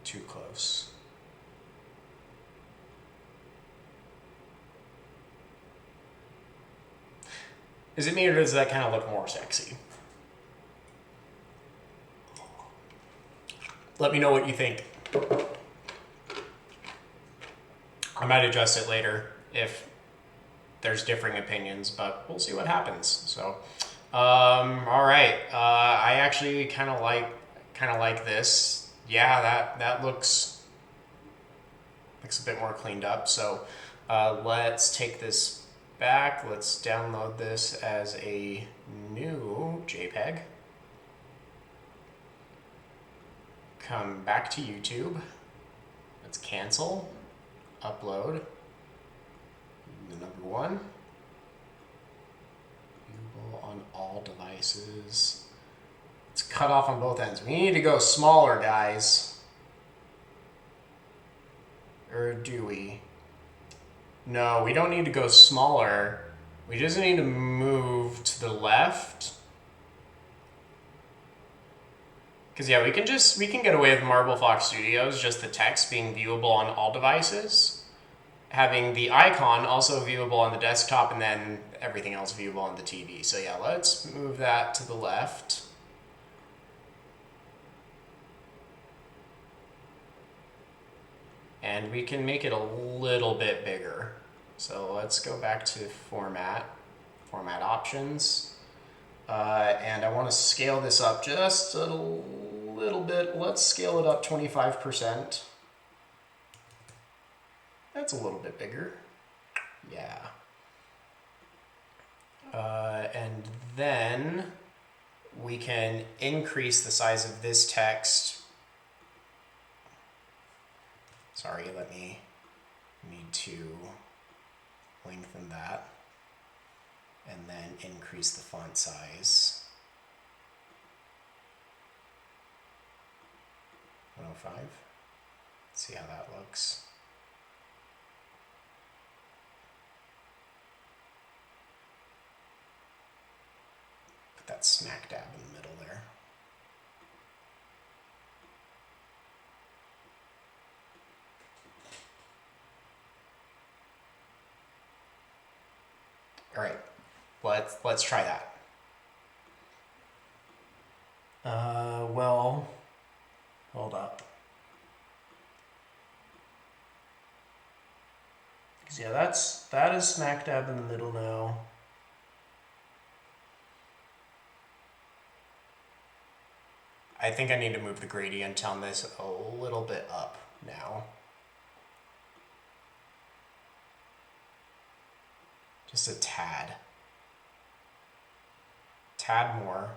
Too close. Is it me or does that kind of look more sexy? Let me know what you think. I might adjust it later if there's differing opinions, but we'll see what happens. So, all right. I actually kind of like this. Yeah, that looks looks a bit more cleaned up. So let's take this back. Let's download this as a new JPEG. Come back to YouTube. Let's cancel, upload, the number one. Viewable on all devices. It's cut off on both ends. We need to go smaller, guys. Or do we? No, we don't need to go smaller. We just need to move to the left. Because yeah, we can get away with Marble Fox Studios, just the text being viewable on all devices, having the icon also viewable on the desktop, and then everything else viewable on the TV. So yeah, let's move that to the left. And we can make it a little bit bigger. So let's go back to format options. And I want to scale this up just a little bit. Let's scale it up 25%. That's a little bit bigger. Yeah. And then we can increase the size of this text. Sorry, let me need to lengthen that. And then increase the font size. 105. Let's see how that looks. Put that smack dab in the middle there. All right. Let's try that. Well, hold up. Cause yeah, that is smack dab in the middle now. I think I need to move the gradient on this a little bit up now. Just a tad. Tad more.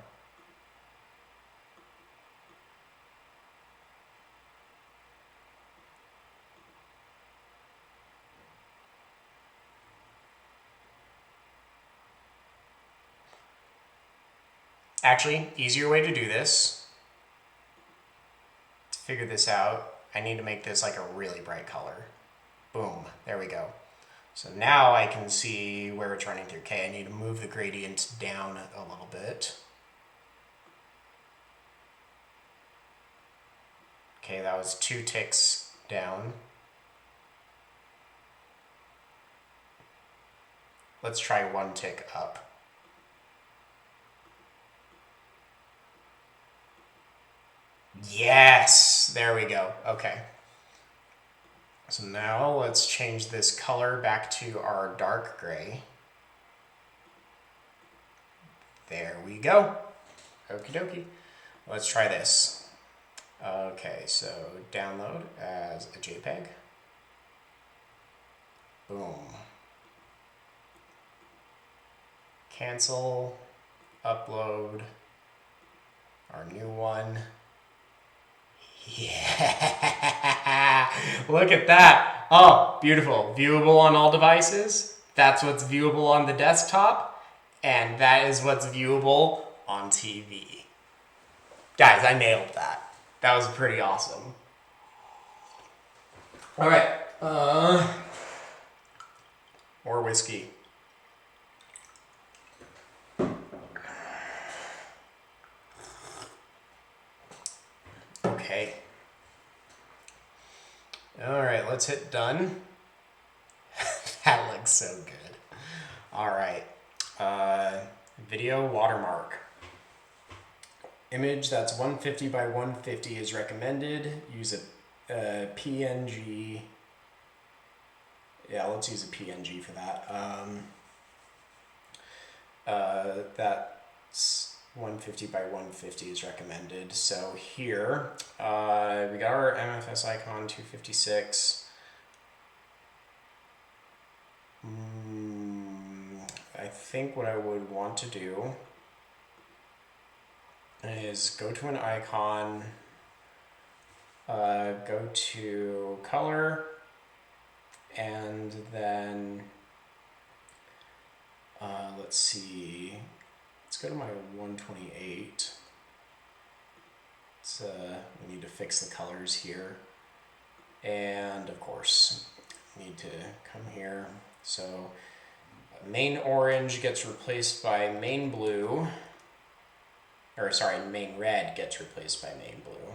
Actually, easier way to do this, to figure this out, I need to make this like a really bright color. Boom, there we go. So now I can see where it's running through. Okay, I need to move the gradient down a little bit. Okay, that was 2 ticks down. Let's try 1 tick up. Yes, there we go. Okay. So now let's change this color back to our dark gray. There we go. Okie dokie. Let's try this. Okay, so download as a JPEG. Boom. Cancel, upload, our new one. Yeah, look at that. Oh, beautiful. Viewable on all devices. That's what's viewable on the desktop. And that is what's viewable on TV. Guys, I nailed that. That was pretty awesome. All right. More whiskey. Okay. All right, let's hit done. That looks so good. All right. Video watermark. Image that's 150 by 150 is recommended. Use a PNG. Yeah, let's use a PNG for that. That's 150 by 150 is recommended. So here, we got our MFS icon 256. think what I would want to do is go to an icon, go to color, and then let's see, let's go to my 128. We need to fix the colors here, and of course need to come here. So main orange gets replaced by main blue, or sorry, main red gets replaced by main blue.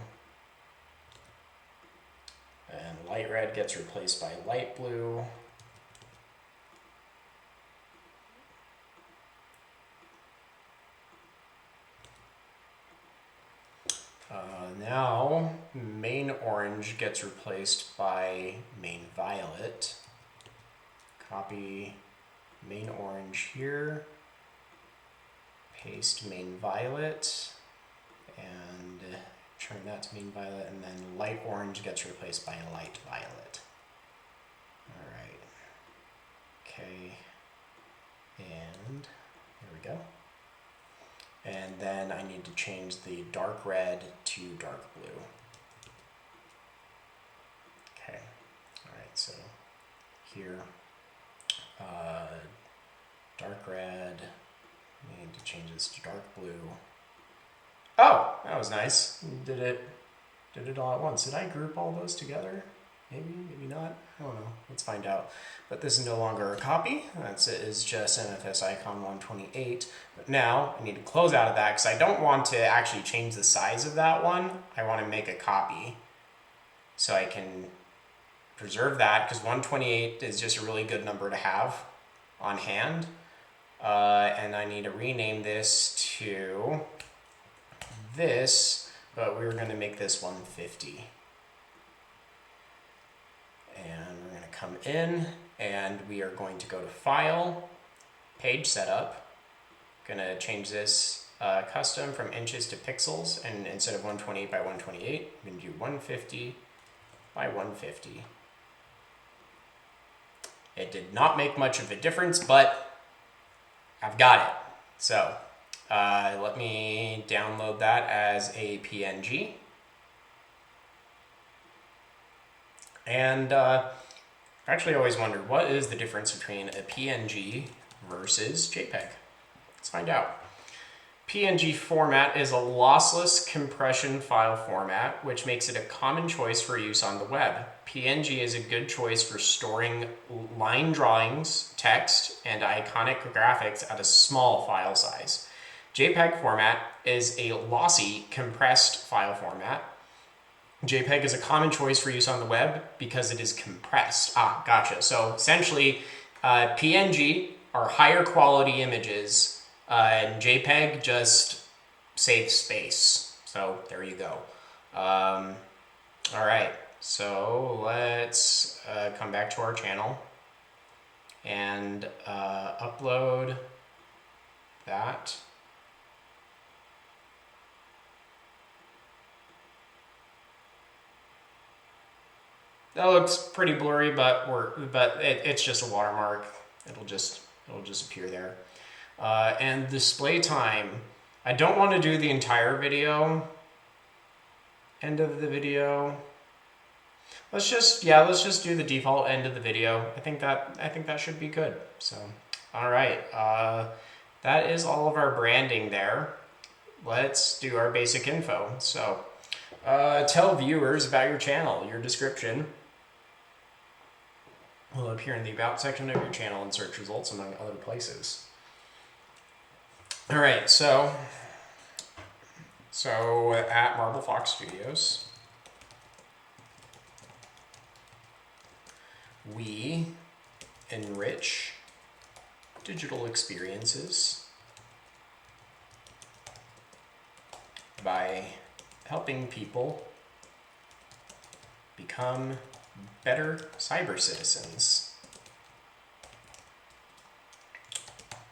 And light red gets replaced by light blue. Now main orange gets replaced by main violet. Copy main orange here, paste main violet, and turn that to main violet, and then light orange gets replaced by light violet. All right, okay, and there we go. And then I need to change the dark red to dark blue. Okay, all right, so here, dark red, I need to change this to dark blue. Oh, that was nice. Did it all at once. Did I group all those together? Maybe, maybe not. I don't know. Let's find out. But this is no longer a copy. That's it. Is just MFS icon 128. But now I need to close out of that because I don't want to actually change the size of that one. I want to make a copy so I can preserve that, because 128 is just a really good number to have on hand. And I need to rename this to this, but we're going to make this 150. And we're going to come in and we are going to go to File, Page Setup. Going to change this custom from inches to pixels, and instead of 128 by 128, I'm going to do 150 by 150. It did not make much of a difference, but I've got it. So let me download that as a PNG. And I actually always wondered, what is the difference between a PNG versus JPEG? Let's find out. PNG format is a lossless compression file format, which makes it a common choice for use on the web. PNG is a good choice for storing line drawings, text, and iconic graphics at a small file size. JPEG format is a lossy, compressed file format. JPEG is a common choice for use on the web because it is compressed. Ah, gotcha. So essentially, PNG are higher quality images, and JPEG just saves space. So there you go. All right, so let's come back to our channel and upload that. That looks pretty blurry, but it's just a watermark. It'll just appear there. And display time. I don't want to do the entire video. End of the video. Let's just do the default end of the video. I think that should be good. So, all right. That is all of our branding there. Let's do our basic info. So, tell viewers about your channel. Your description will appear in the About section of your channel and search results, among other places. All right, so at Marble Fox Studios, we enrich digital experiences by helping people become better cyber citizens.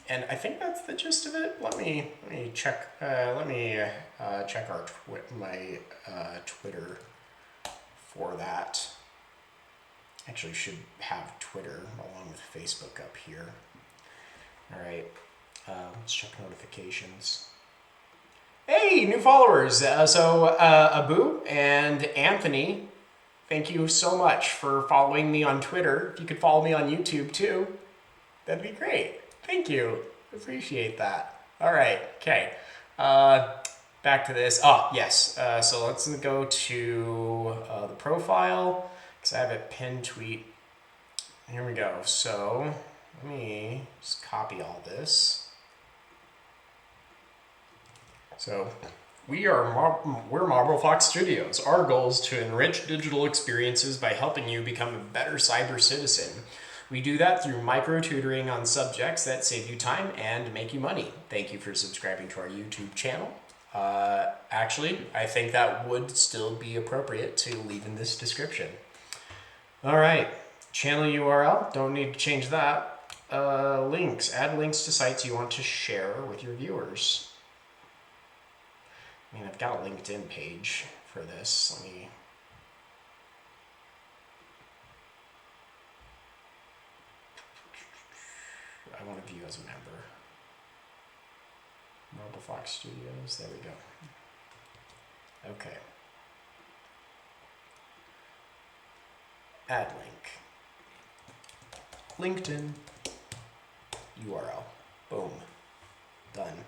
And I think that's the gist of it. Let me check. Check my Twitter for that. Actually, should have Twitter along with Facebook up here. All right, let's check notifications. Hey, new followers. Abu and Anthony, thank you so much for following me on Twitter. If you could follow me on YouTube too, that'd be great. Thank you. Appreciate that. All right, okay. Back to this. Oh, yes. So let's go to the profile because I have a pinned tweet. Here we go. So let me just copy all this. So we're Marble Fox Studios. Our goal is to enrich digital experiences by helping you become a better cyber citizen. We do that through micro tutoring on subjects that save you time and make you money. Thank you for subscribing to our YouTube channel. Actually, I think that would still be appropriate to leave in this description. All right, channel URL, don't need to change that. Links, add links to sites you want to share with your viewers. I mean, I've got a LinkedIn page for this. I want to view as a member. Marble Fox Studios, there we go. Okay. Add link. LinkedIn URL. Boom. Done.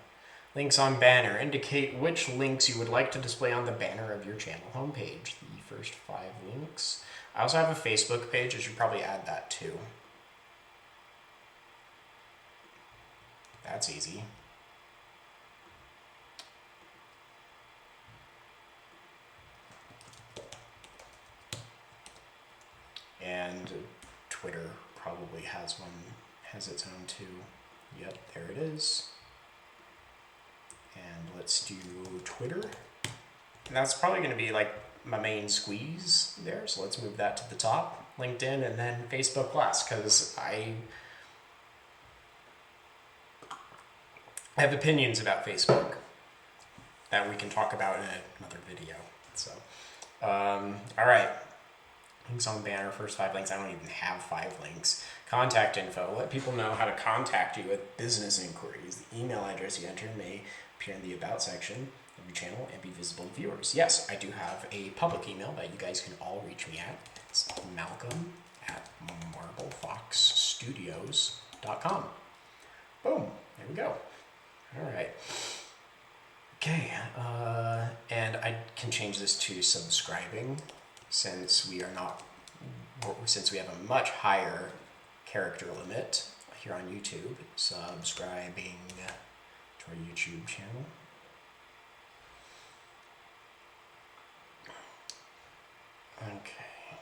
Links on banner. Indicate which links you would like to display on the banner of your channel homepage. The first 5 links. I also have a Facebook page. I should probably add that too. That's easy. And Twitter probably has its own too. Yep, there it is. And let's do Twitter. And that's probably going to be like my main squeeze there. So let's move that to the top. LinkedIn and then Facebook last, because I have opinions about Facebook that we can talk about in another video. So, all right. Links on banner, first 5 links. I don't even have 5 links. Contact info. Let people know how to contact you with business inquiries. The email address you enter may appear in the About section of your channel and be visible to viewers. Yes, I do have a public email that you guys can all reach me at. It's malcolm@marblefoxstudios.com. Boom. There we go. All right. Okay. And I can change this to subscribing, since we have a much higher character limit here on YouTube. Subscribing to our YouTube channel. Okay.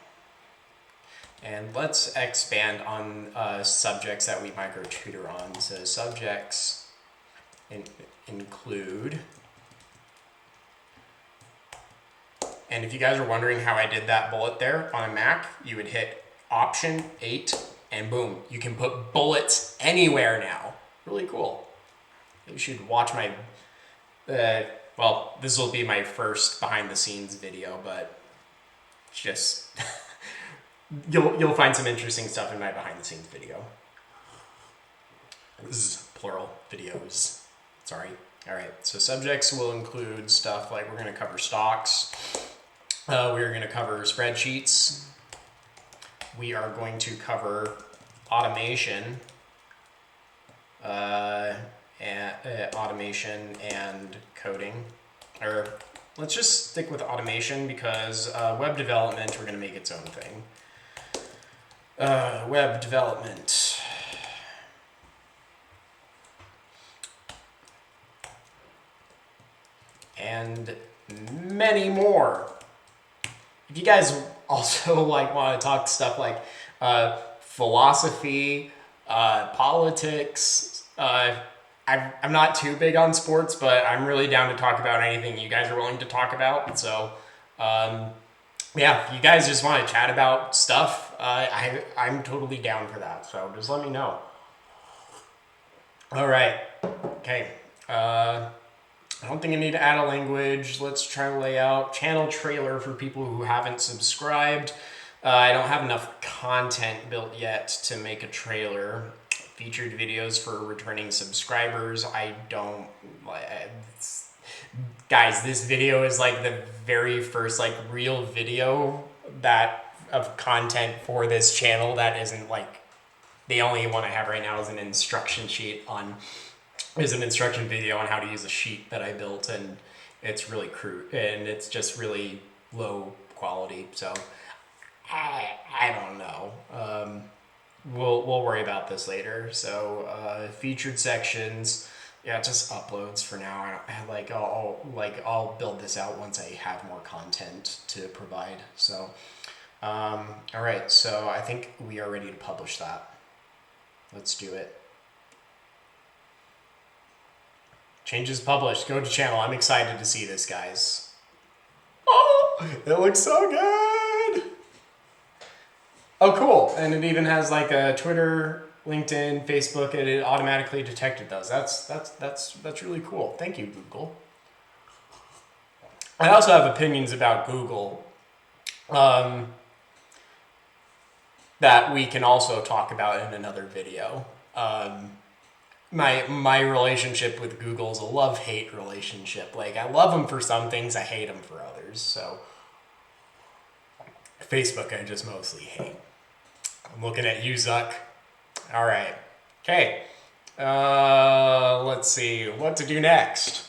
And let's expand on subjects that we micro tutor on. So subjects include. And if you guys are wondering how I did that bullet there on a Mac, you would hit Option 8 and boom, you can put bullets anywhere now. Really cool. You should watch my, well, this will be my first behind the scenes video, but just, you'll find some interesting stuff in my behind the scenes video. This is plural videos, sorry. All right, so subjects will include stuff like we're gonna cover stocks, we're going to cover spreadsheets. We are going to cover automation, automation and coding. Or let's just stick with automation because web development, we're going to make its own thing. Web development. And many more. If you guys also want to talk stuff like philosophy, politics, I'm not too big on sports, but I'm really down to talk about anything you guys are willing to talk about. So yeah, if you guys just want to chat about stuff, I'm totally down for that. So just let me know. All right. Okay. I don't think I need to add a language. Let's try to lay out channel trailer for people who haven't subscribed. I don't have enough content built yet to make a trailer. featured videos for returning subscribers. I don't, guys, this video is like the very first like real video that of content for this channel that isn't like, the only one I have right now is an instruction video on how to use a sheet that I built, and it's really crude and it's just really low quality. So I don't know. We'll worry about this later. So featured sections, yeah, just uploads for now. I'll build this out once I have more content to provide. So all right, so I think we are ready to publish that. Let's do it. Changes published. Go to channel. I'm excited to see this, guys. Oh, it looks so good. Oh, cool. And it even has like a Twitter, LinkedIn, Facebook, and it automatically detected those. That's really cool. Thank you, Google. I also have opinions about Google that we can also talk about in another video. My relationship with Google is a love-hate relationship. Like, I love them for some things, I hate them for others. So Facebook I just mostly hate. I'm looking at you, Zuck. All right. Okay. Let's see what to do next.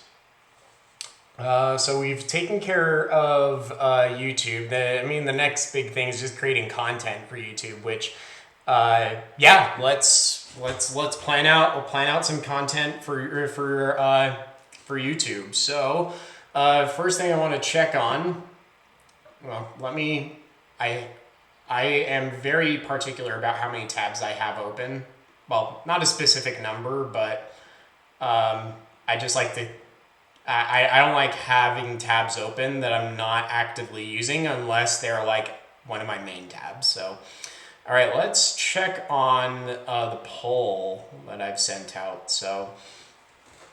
So we've taken care of YouTube. The next big thing is just creating content for YouTube, which yeah, let's plan out. We'll plan out some content for YouTube. So first thing I want to check on. Well, I am very particular about how many tabs I have open. Well, not a specific number, but I just like to. I don't like having tabs open that I'm not actively using unless they're like one of my main tabs. So, all right, let's check on the poll that I've sent out. So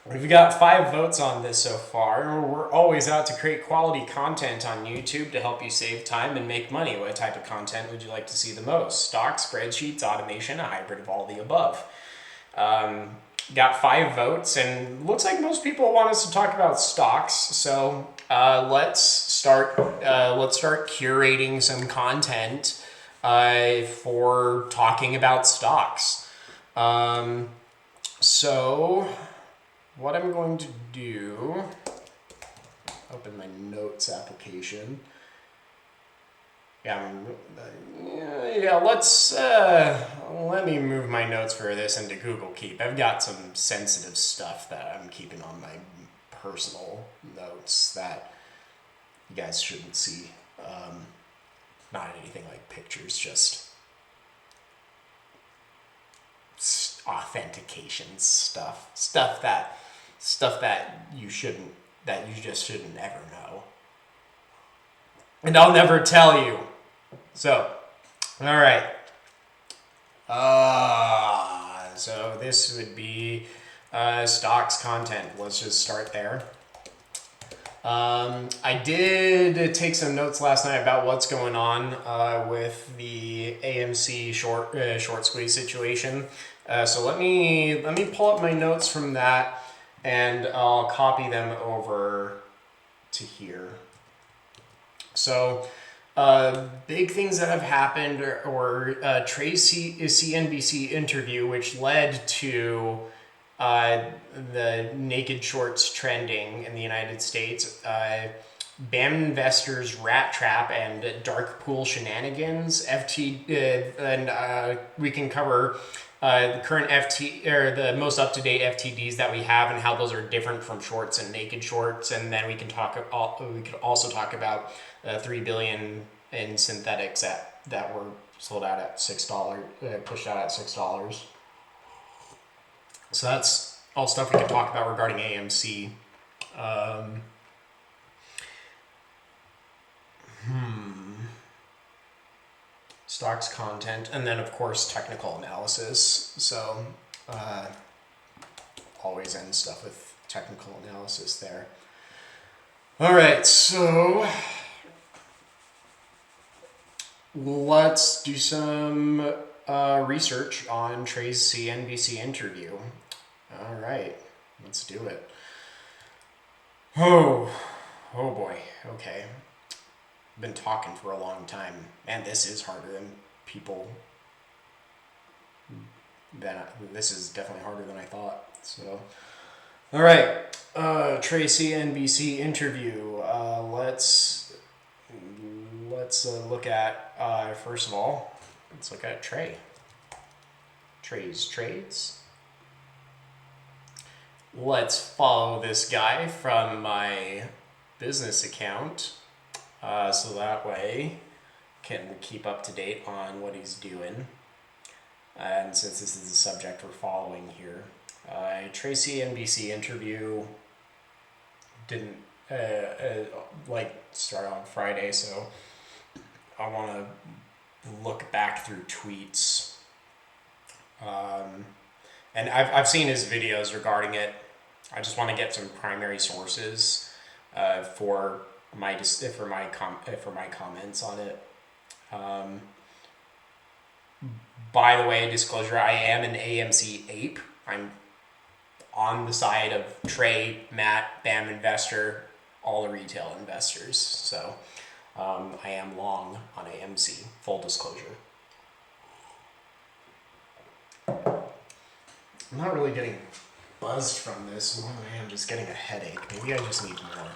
we've got 5 votes on this so far. We're always out to create quality content on YouTube to help you save time and make money. What type of content would you like to see the most? Stock, spreadsheets, automation, a hybrid of all the above. Got 5 votes, and looks like most people want us to talk about stocks. So let's start curating some content for talking about stocks. So what I'm going to do, open my notes application. Yeah, let me move my notes for this into Google Keep. I've got some sensitive stuff that I'm keeping on my personal notes that you guys shouldn't see. Not anything like pictures, just authentication stuff that you just shouldn't ever know. And I'll never tell you. So, all right. So this would be stocks content. Let's just start there. I did take some notes last night about what's going on with the AMC short squeeze situation. So let me pull up my notes from that, and I'll copy them over to here. So, big things that have happened or Trey's CNBC interview, which led to the naked shorts trending in the United States, BAM investors rat trap and dark pool shenanigans, and we can cover the current or the most up-to-date FTDs that we have and how those are different from shorts and naked shorts, and then we could also talk about 3 billion in synthetics that were sold out at $6, pushed out at $6. So that's all stuff we can talk about regarding AMC. Stocks content, and then of course technical analysis. So always end stuff with technical analysis there. All right, so let's do some research on Trey's CNBC interview. All right, let's do it. Oh boy. Okay. I've been talking for a long time. Man, this is harder than people. This is definitely harder than I thought. So, all right. Trey CNBC interview. Let's look at first of all. Let's look at Trey. Trey's trades. Let's follow this guy from my business account, so that way can keep up to date on what he's doing. And since this is the subject we're following here, Tracy NBC interview didn't start on Friday, so I want to look back through tweets. And I've seen his videos regarding it. I just want to get some primary sources for my comments on it. By the way, disclosure: I am an AMC ape. I'm on the side of Trey, Matt, BAM Investor, all the retail investors. So I am long on AMC. Full disclosure. I'm not really getting buzzed from this. More than I am just getting a headache. Maybe I just need more.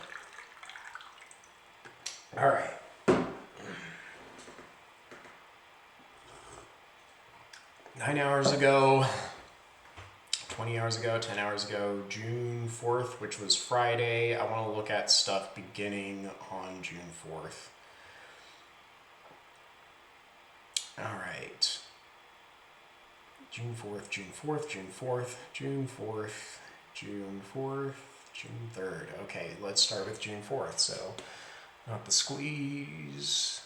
All right. 9 hours ago, 20 hours ago, 10 hours ago, June 4th, which was Friday. I want to look at stuff beginning on June 4th. All right. June 4th, June 4th, June 4th, June 4th, June 4th, June 3rd. Okay, let's start with June 4th. So, not the squeeze,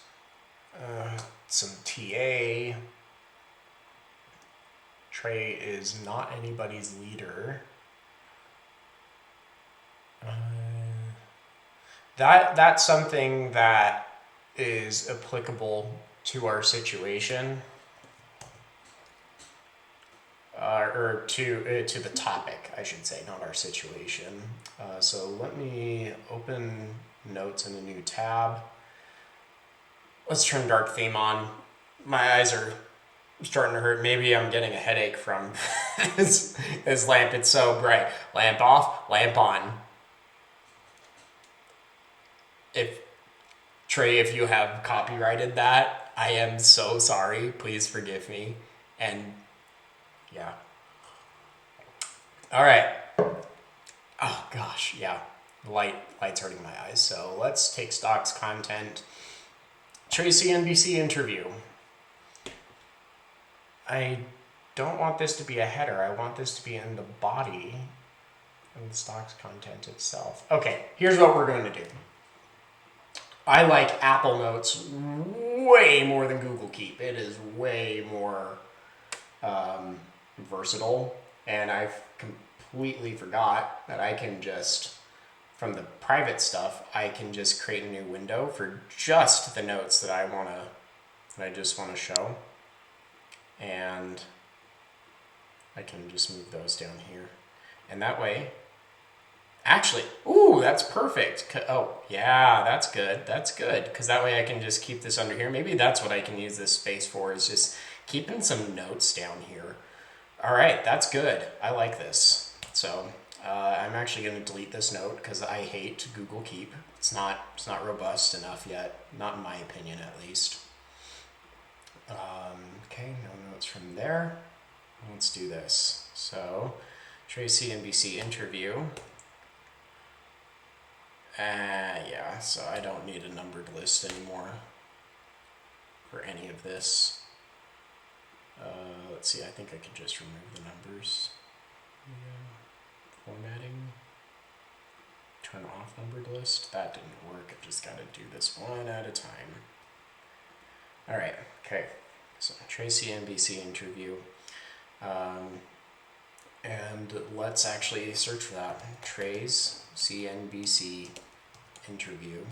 some TA. Trey is not anybody's leader. That's something that is applicable to our situation. Or to the topic, I should say, not our situation. So let me open notes in a new tab. Let's turn dark theme on. My eyes are starting to hurt. Maybe I'm getting a headache from this lamp. It's so bright. Lamp off, lamp on. Trey, if you have copyrighted that, I am so sorry. Please forgive me. And yeah. All right. Oh gosh, yeah. Light's hurting my eyes. So let's take stocks content. Tracy NBC interview. I don't want this to be a header. I want this to be in the body of the stocks content itself. Okay, here's what we're going to do. I like Apple Notes way more than Google Keep. It is way more versatile, and I've completely forgot that I can just, from the private stuff, I can just create a new window for just the notes that I just want to show, and I can just move those down here, and that way, actually, ooh, that's perfect. Oh yeah, that's good, because that way I can just keep this under here. Maybe that's what I can use this space for, is just keeping some notes down here. All right, that's good. I like this. So I'm actually going to delete this note because I hate Google Keep. It's not robust enough yet, not in my opinion at least. Okay, no notes from there. Let's do this. So, Tracy NBC interview. Yeah, so I don't need a numbered list anymore for any of this. Let's see, I think I could just remove the numbers. Yeah. Formatting. Turn off numbered list. That didn't work. I've just got to do this one at a time. All right, okay. So Tracy NBC interview. And let's actually search for that. Trey's CNBC interview.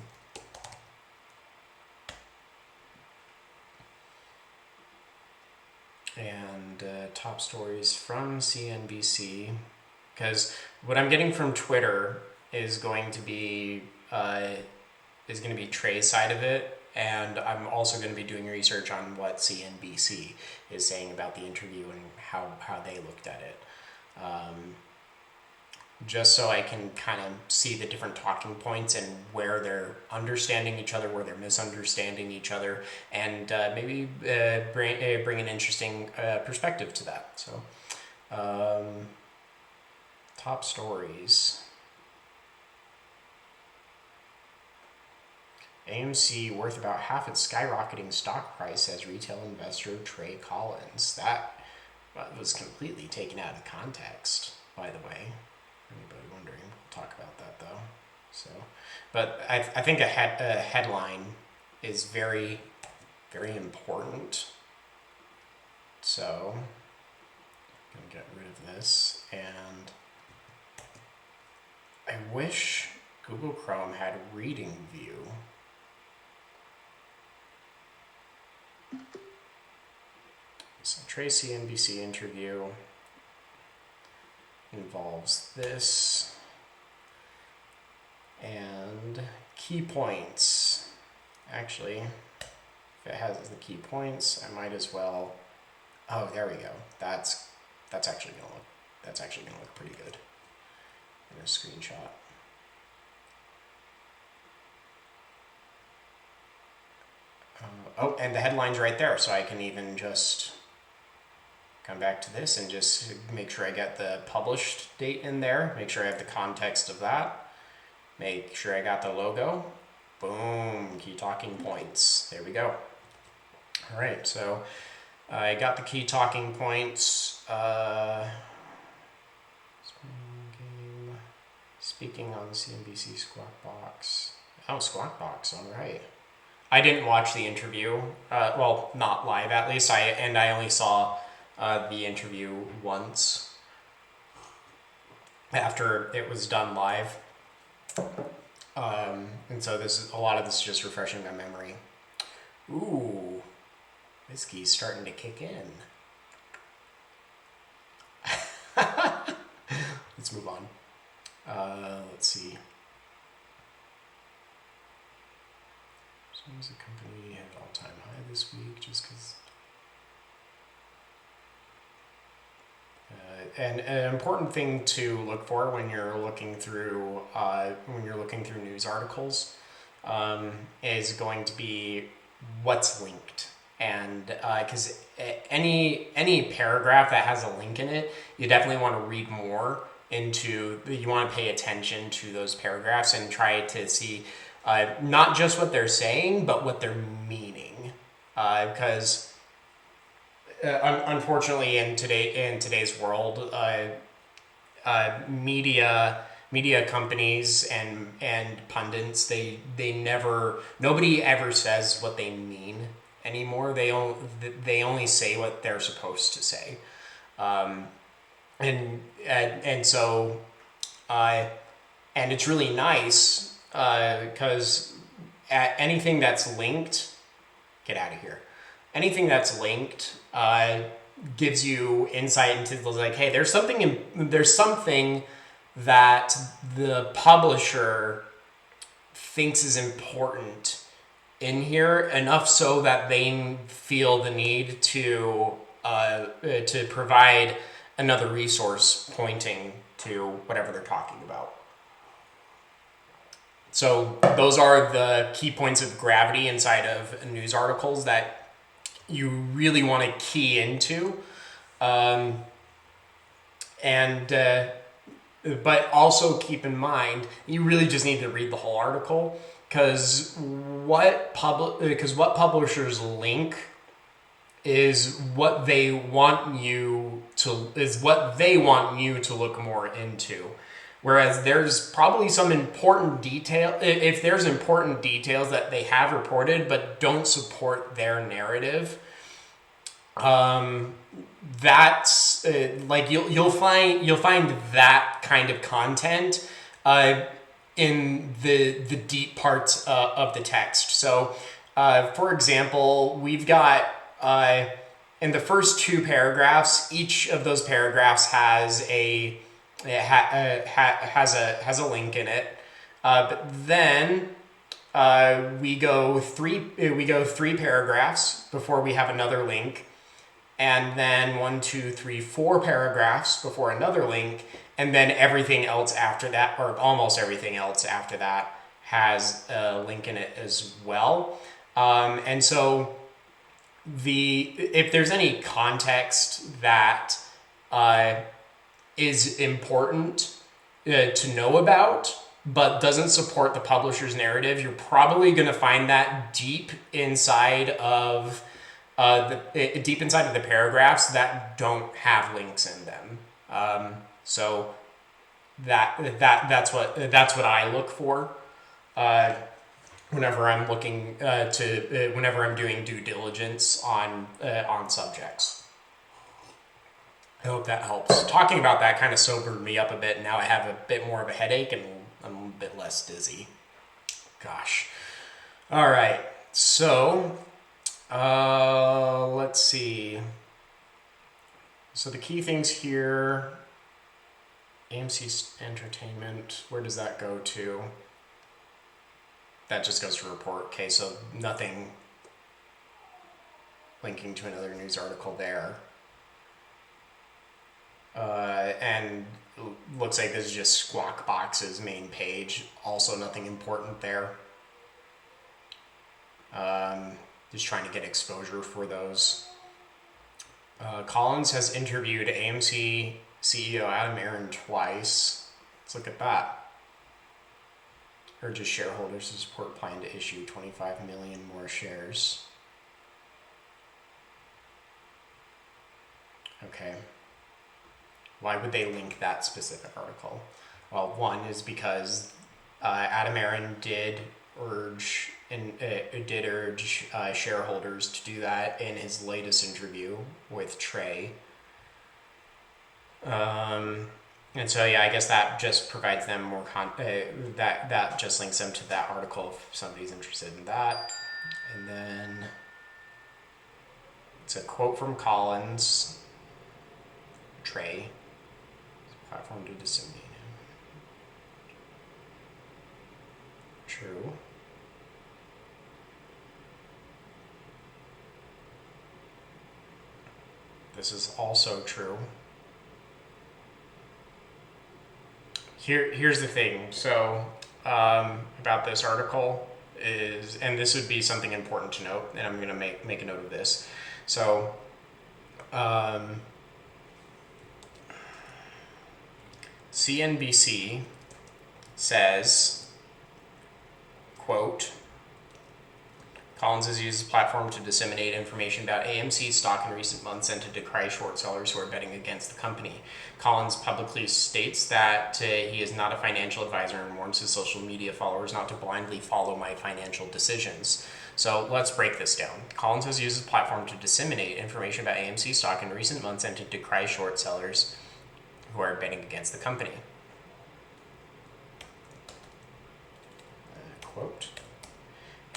And top stories from CNBC, because what I'm getting from Twitter is going to be Trey's side of it, and I'm also going to be doing research on what CNBC is saying about the interview and how they looked at it. Just so I can kind of see the different talking points and where they're understanding each other, where they're misunderstanding each other, and maybe bring an interesting perspective to that. So, top stories. AMC worth about half its skyrocketing stock price, as retail investor Trey Collins. That was completely taken out of context, by the way. Anybody wondering? We'll talk about that though. So, but I think a headline is very, very important. So, I'm gonna get rid of this, and I wish Google Chrome had reading view. So, Trey CNBC interview involves this, and key points. Actually, if it has the key points, I might as well. Oh, there we go. That's actually gonna look pretty good in a screenshot. Oh, and the headline's right there, so I can even just come back to this and just make sure I get the published date in there, make sure I have the context of that, make sure I got the logo. Boom, key talking points. There we go. All right, so I got the key talking points. Speaking on CNBC Squawk Box. Oh, Squawk Box, all right. I didn't watch the interview, well, not live at least, I only saw the interview once after it was done live, and so a lot of this is just refreshing my memory. Ooh, whiskey's starting to kick in. Let's move on. Let's see. So was the company at an all-time high this week, just because. And an important thing to look for when you're looking through news articles is going to be what's linked, and because any paragraph that has a link in it, you definitely want to read more into. You want to pay attention to those paragraphs and try to see not just what they're saying, but what they're meaning, because. Unfortunately, in today's world, media companies and pundits, nobody ever says what they mean anymore. They only say what they're supposed to say, and so and it's really nice because anything that's linked, get out of here. Anything that's linked gives you insight into like, hey, there's something that the publisher thinks is important in here, enough so that they feel the need to provide another resource pointing to whatever they're talking about. So those are the key points of gravity inside of news articles that you really want to key into, but also keep in mind you really just need to read the whole article, because what publishers link is what they want you to look more into. Whereas there's probably some important detail, if there's important details that they have reported but don't support their narrative, that's like you'll find that kind of content in the deep parts of the text. So, for example, we've got in the first two paragraphs, each of those paragraphs has has a link in it. But then we go three paragraphs before we have another link, and then 1, 2, 3, 4 paragraphs before another link, and then everything else after that, or almost everything else after that, has a link in it as well. And so if there's any context that is important to know about, but doesn't support the publisher's narrative, you're probably going to find that deep inside of the paragraphs that don't have links in them. So that's what I look for whenever I'm looking whenever I'm doing due diligence on subjects. I hope that helps. Talking about that kind of sobered me up a bit. Now I have a bit more of a headache and I'm a bit less dizzy. Gosh. All right. So, let's see. So the key things here, AMC Entertainment, where does that go to? That just goes to report. Okay, so nothing linking to another news article there. And looks like this is just Squawk Box's main page. Also nothing important there. Just trying to get exposure for those. Collins has interviewed AMC CEO Adam Aron twice. Let's look at that. Urges shareholders to support plan to issue 25 million more shares. Okay. Why would they link that specific article? Well, one is because Adam Aron did urge shareholders to do that in his latest interview with Trey. And so, yeah, I guess that just provides them more that just links them to that article if somebody's interested in that. And then it's a quote from Collins. Trey. Platform to disseminate. True. This is also true. Here's the thing. So about this article is, and this would be something important to note, and I'm going to make a note of this. So CNBC says, quote, Collins has used his platform to disseminate information about AMC stock in recent months and to decry short sellers who are betting against the company. Collins publicly states that he is not a financial advisor and warns his social media followers not to blindly follow my financial decisions. So let's break this down. Collins has used his platform to disseminate information about AMC stock in recent months and to decry short sellers who are betting against the company. Quote.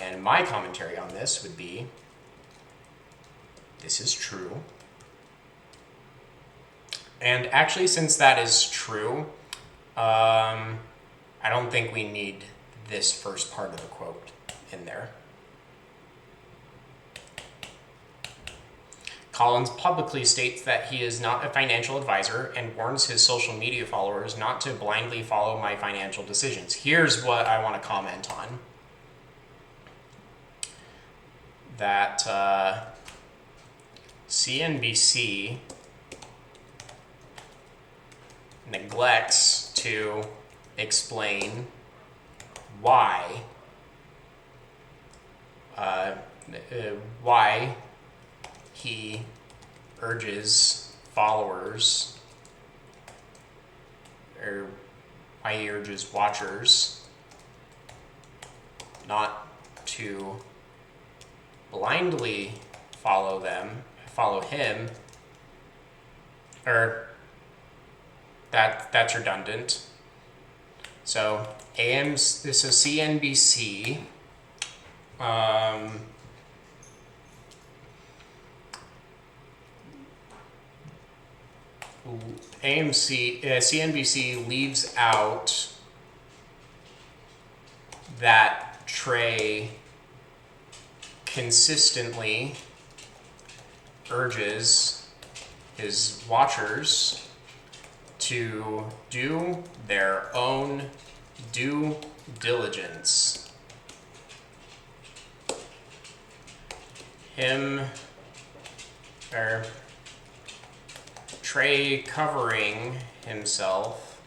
And my commentary on this would be, this is true. And actually, since that is true, I don't think we need this first part of the quote in there. Collins publicly states that he is not a financial advisor and warns his social media followers not to blindly follow my financial decisions. Here's what I want to comment on. That CNBC neglects to explain why he urges followers, or why he urges watchers not to blindly follow him, or that's redundant. So this is CNBC. CNBC leaves out that Trey consistently urges his watchers to do their own due diligence. Trey covering himself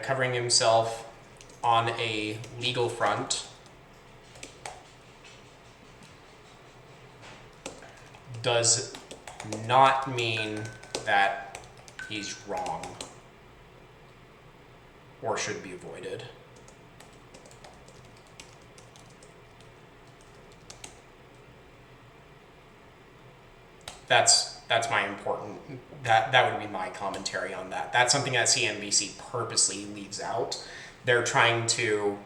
covering himself on a legal front does not mean that he's wrong or should be avoided. That's my important, that would be my commentary on that. That's something that CNBC purposely leaves out. They're trying to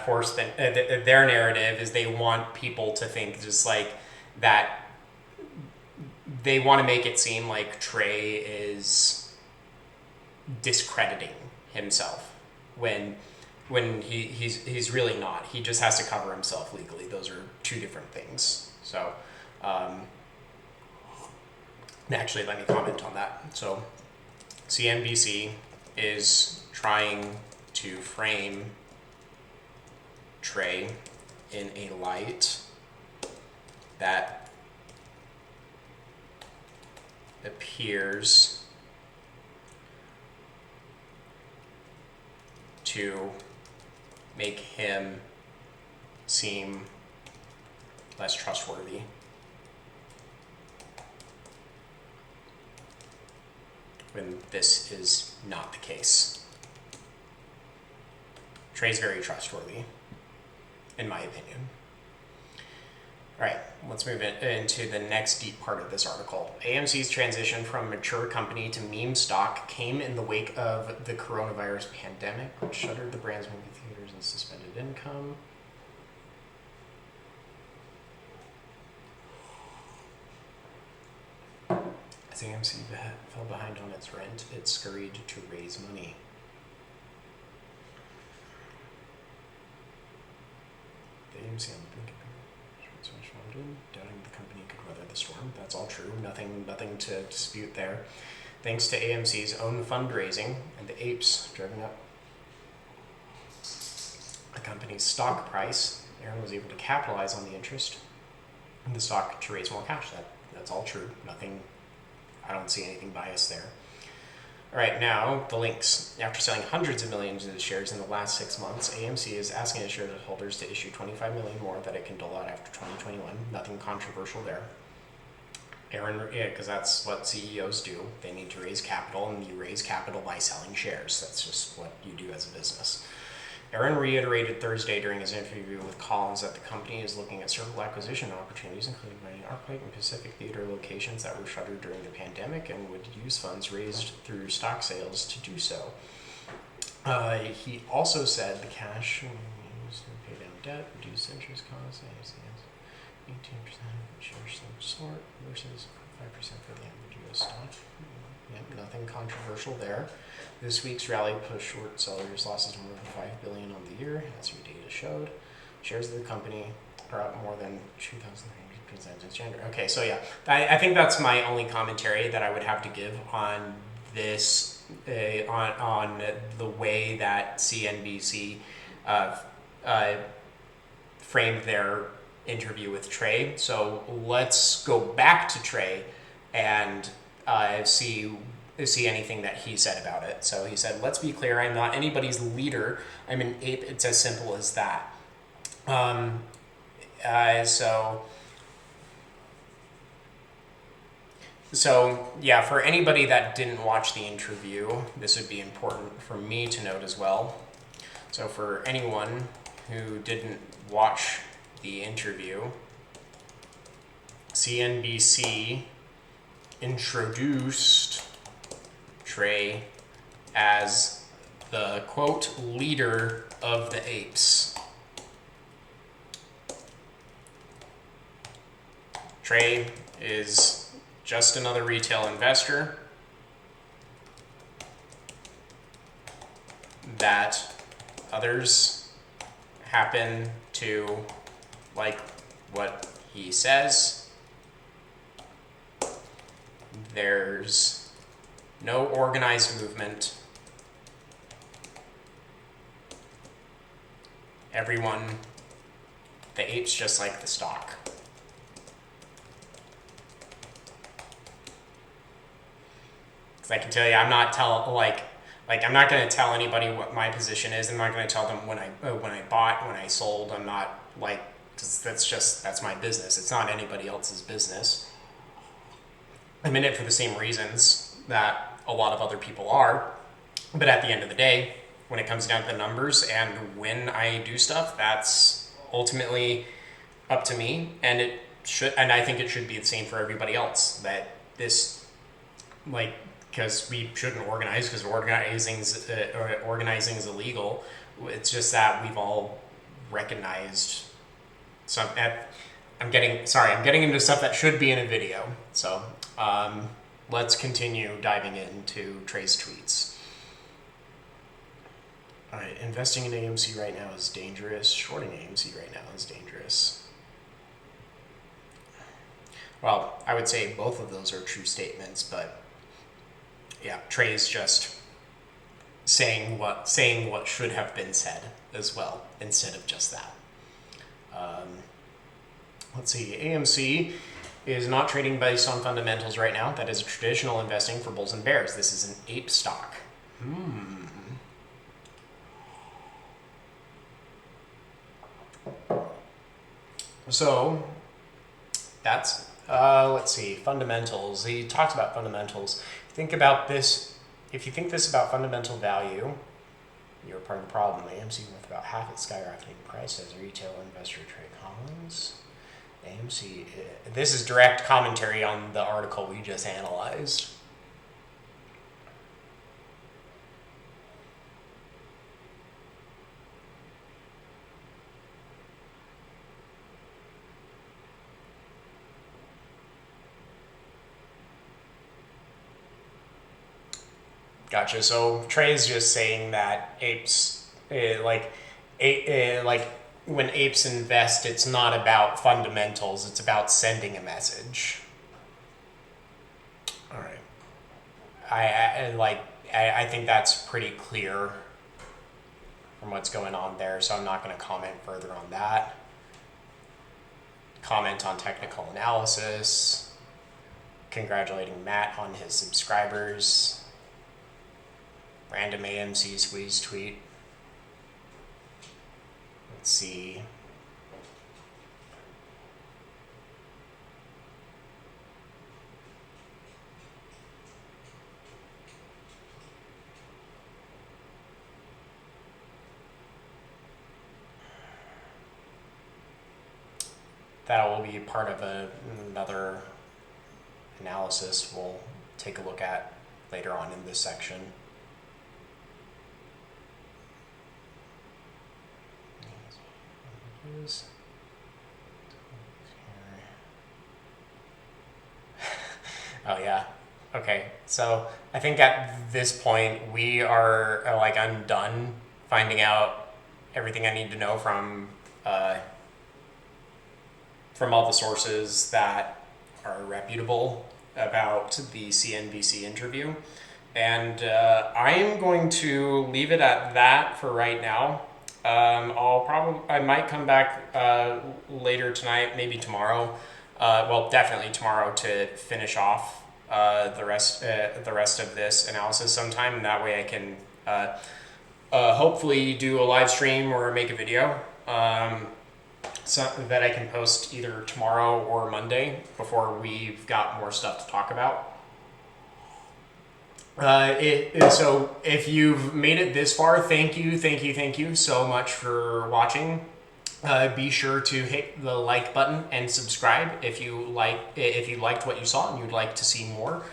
force their narrative is they want people to think just like that. They want to make it seem like Trey is discrediting himself when he's really not. He just has to cover himself legally. Those are two different things. So actually, let me comment on that. So CNBC is trying to frame Trey in a light that appears to make him seem less trustworthy. When this is not the case. Trey's very trustworthy, in my opinion. All right, let's move into the next deep part of this article. AMC's transition from mature company to meme stock came in the wake of the coronavirus pandemic, which shuttered the brand's movie theaters and suspended income. As AMC fell behind on its rent, it scurried to raise money. The AMC on the brink of doubting the company could weather the storm. That's all true. Nothing to dispute there. Thanks to AMC's own fundraising and the apes driving up the company's stock price, Aaron was able to capitalize on the interest in the stock to raise more cash. That's all true. I don't see anything biased there. All right, now the links. After selling hundreds of millions of shares in the last 6 months, AMC is asking its shareholders to issue $25 million more that it can dole out after 2021. Nothing controversial there. Because that's what CEOs do. They need to raise capital, and you raise capital by selling shares. That's just what you do as a business. Aaron reiterated Thursday during his interview with Collins that the company is looking at several acquisition opportunities, including buying ArcLight and Pacific Theater locations that were shuttered during the pandemic, and would use funds raised through stock sales to do so. He also said the cash used to pay down debt, reduce interest costs, 18% shares sold versus 5% for the average U.S. stock. Yep, nothing controversial there. This week's rally pushed short sellers' losses more than $5 billion on the year, as your data showed. Shares of the company are up more than 2,300% since January. Okay, so yeah, I think that's my only commentary that I would have to give on this, on the way that CNBC framed their interview with Trey. So let's go back to Trey and see anything that he said about it. So he said, "Let's be clear, I'm not anybody's leader. I'm an ape. It's as simple as that." So yeah, for anybody that didn't watch the interview, this would be important for me to note as well. So for anyone who didn't watch the interview, CNBC introduced Trey as the, quote, leader of the apes. Trey is just another retail investor that others happen to like what he says. There's no organized movement. Everyone, the apes just like the stock. Because I can tell you, I'm not going to tell anybody what my position is. I'm not going to tell them when I bought, when I sold. I'm not like, because that's my business. It's not anybody else's business. I'm in it for the same reasons that a lot of other people are. But at the end of the day, when it comes down to the numbers and when I do stuff, that's ultimately up to me. And I think it should be the same for everybody else. That this, because we shouldn't organize, because organizing is illegal. It's just that we've all recognized some. I'm getting into stuff that should be in a video. So let's continue diving into Trey's tweets. All right, investing in AMC right now is dangerous. Shorting AMC right now is dangerous. Well, I would say both of those are true statements, but yeah, Trey's just saying what should have been said as well, instead of just that. Let's see, AMC is not trading based on fundamentals right now. That is traditional investing for bulls and bears. This is an ape stock. So that's, let's see, fundamentals. He talks about fundamentals. Think about this. If you think this about fundamental value, you're part of the problem. AMC worth about half its skyrocketing price as a retail investor. Trey Collins. AMC, this is direct commentary on the article we just analyzed. Gotcha. So Trey's just saying that apes, when apes invest, it's not about fundamentals. It's about sending a message. All right. I think that's pretty clear from what's going on there. So I'm not going to comment further on that. Comment on technical analysis. Congratulating Matt on his subscribers. Random AMC squeeze tweet. Let's see. That will be part of another analysis we'll take a look at later on in this section. Oh yeah. Okay. So I think at this point we are I'm done finding out everything I need to know from all the sources that are reputable about the CNBC interview, and I am going to leave it at that for right now. I might come back later tonight, maybe tomorrow. Well, definitely tomorrow to finish off the rest of this analysis sometime, and that way I can hopefully do a live stream or make a video so that I can post either tomorrow or Monday before we've got more stuff to talk about. So if you've made it this far, thank you so much for watching. Be sure to hit the like button and subscribe if you liked what you saw and you'd like to see more.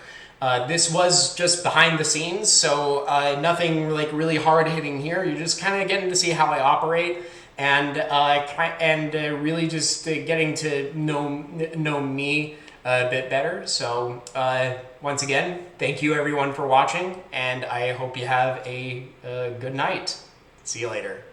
This was just behind the scenes, so nothing really hard hitting here. You're just kind of getting to see how I operate and really just getting to know me a bit better. So once again, thank you everyone for watching, and I hope you have a good night. See you later.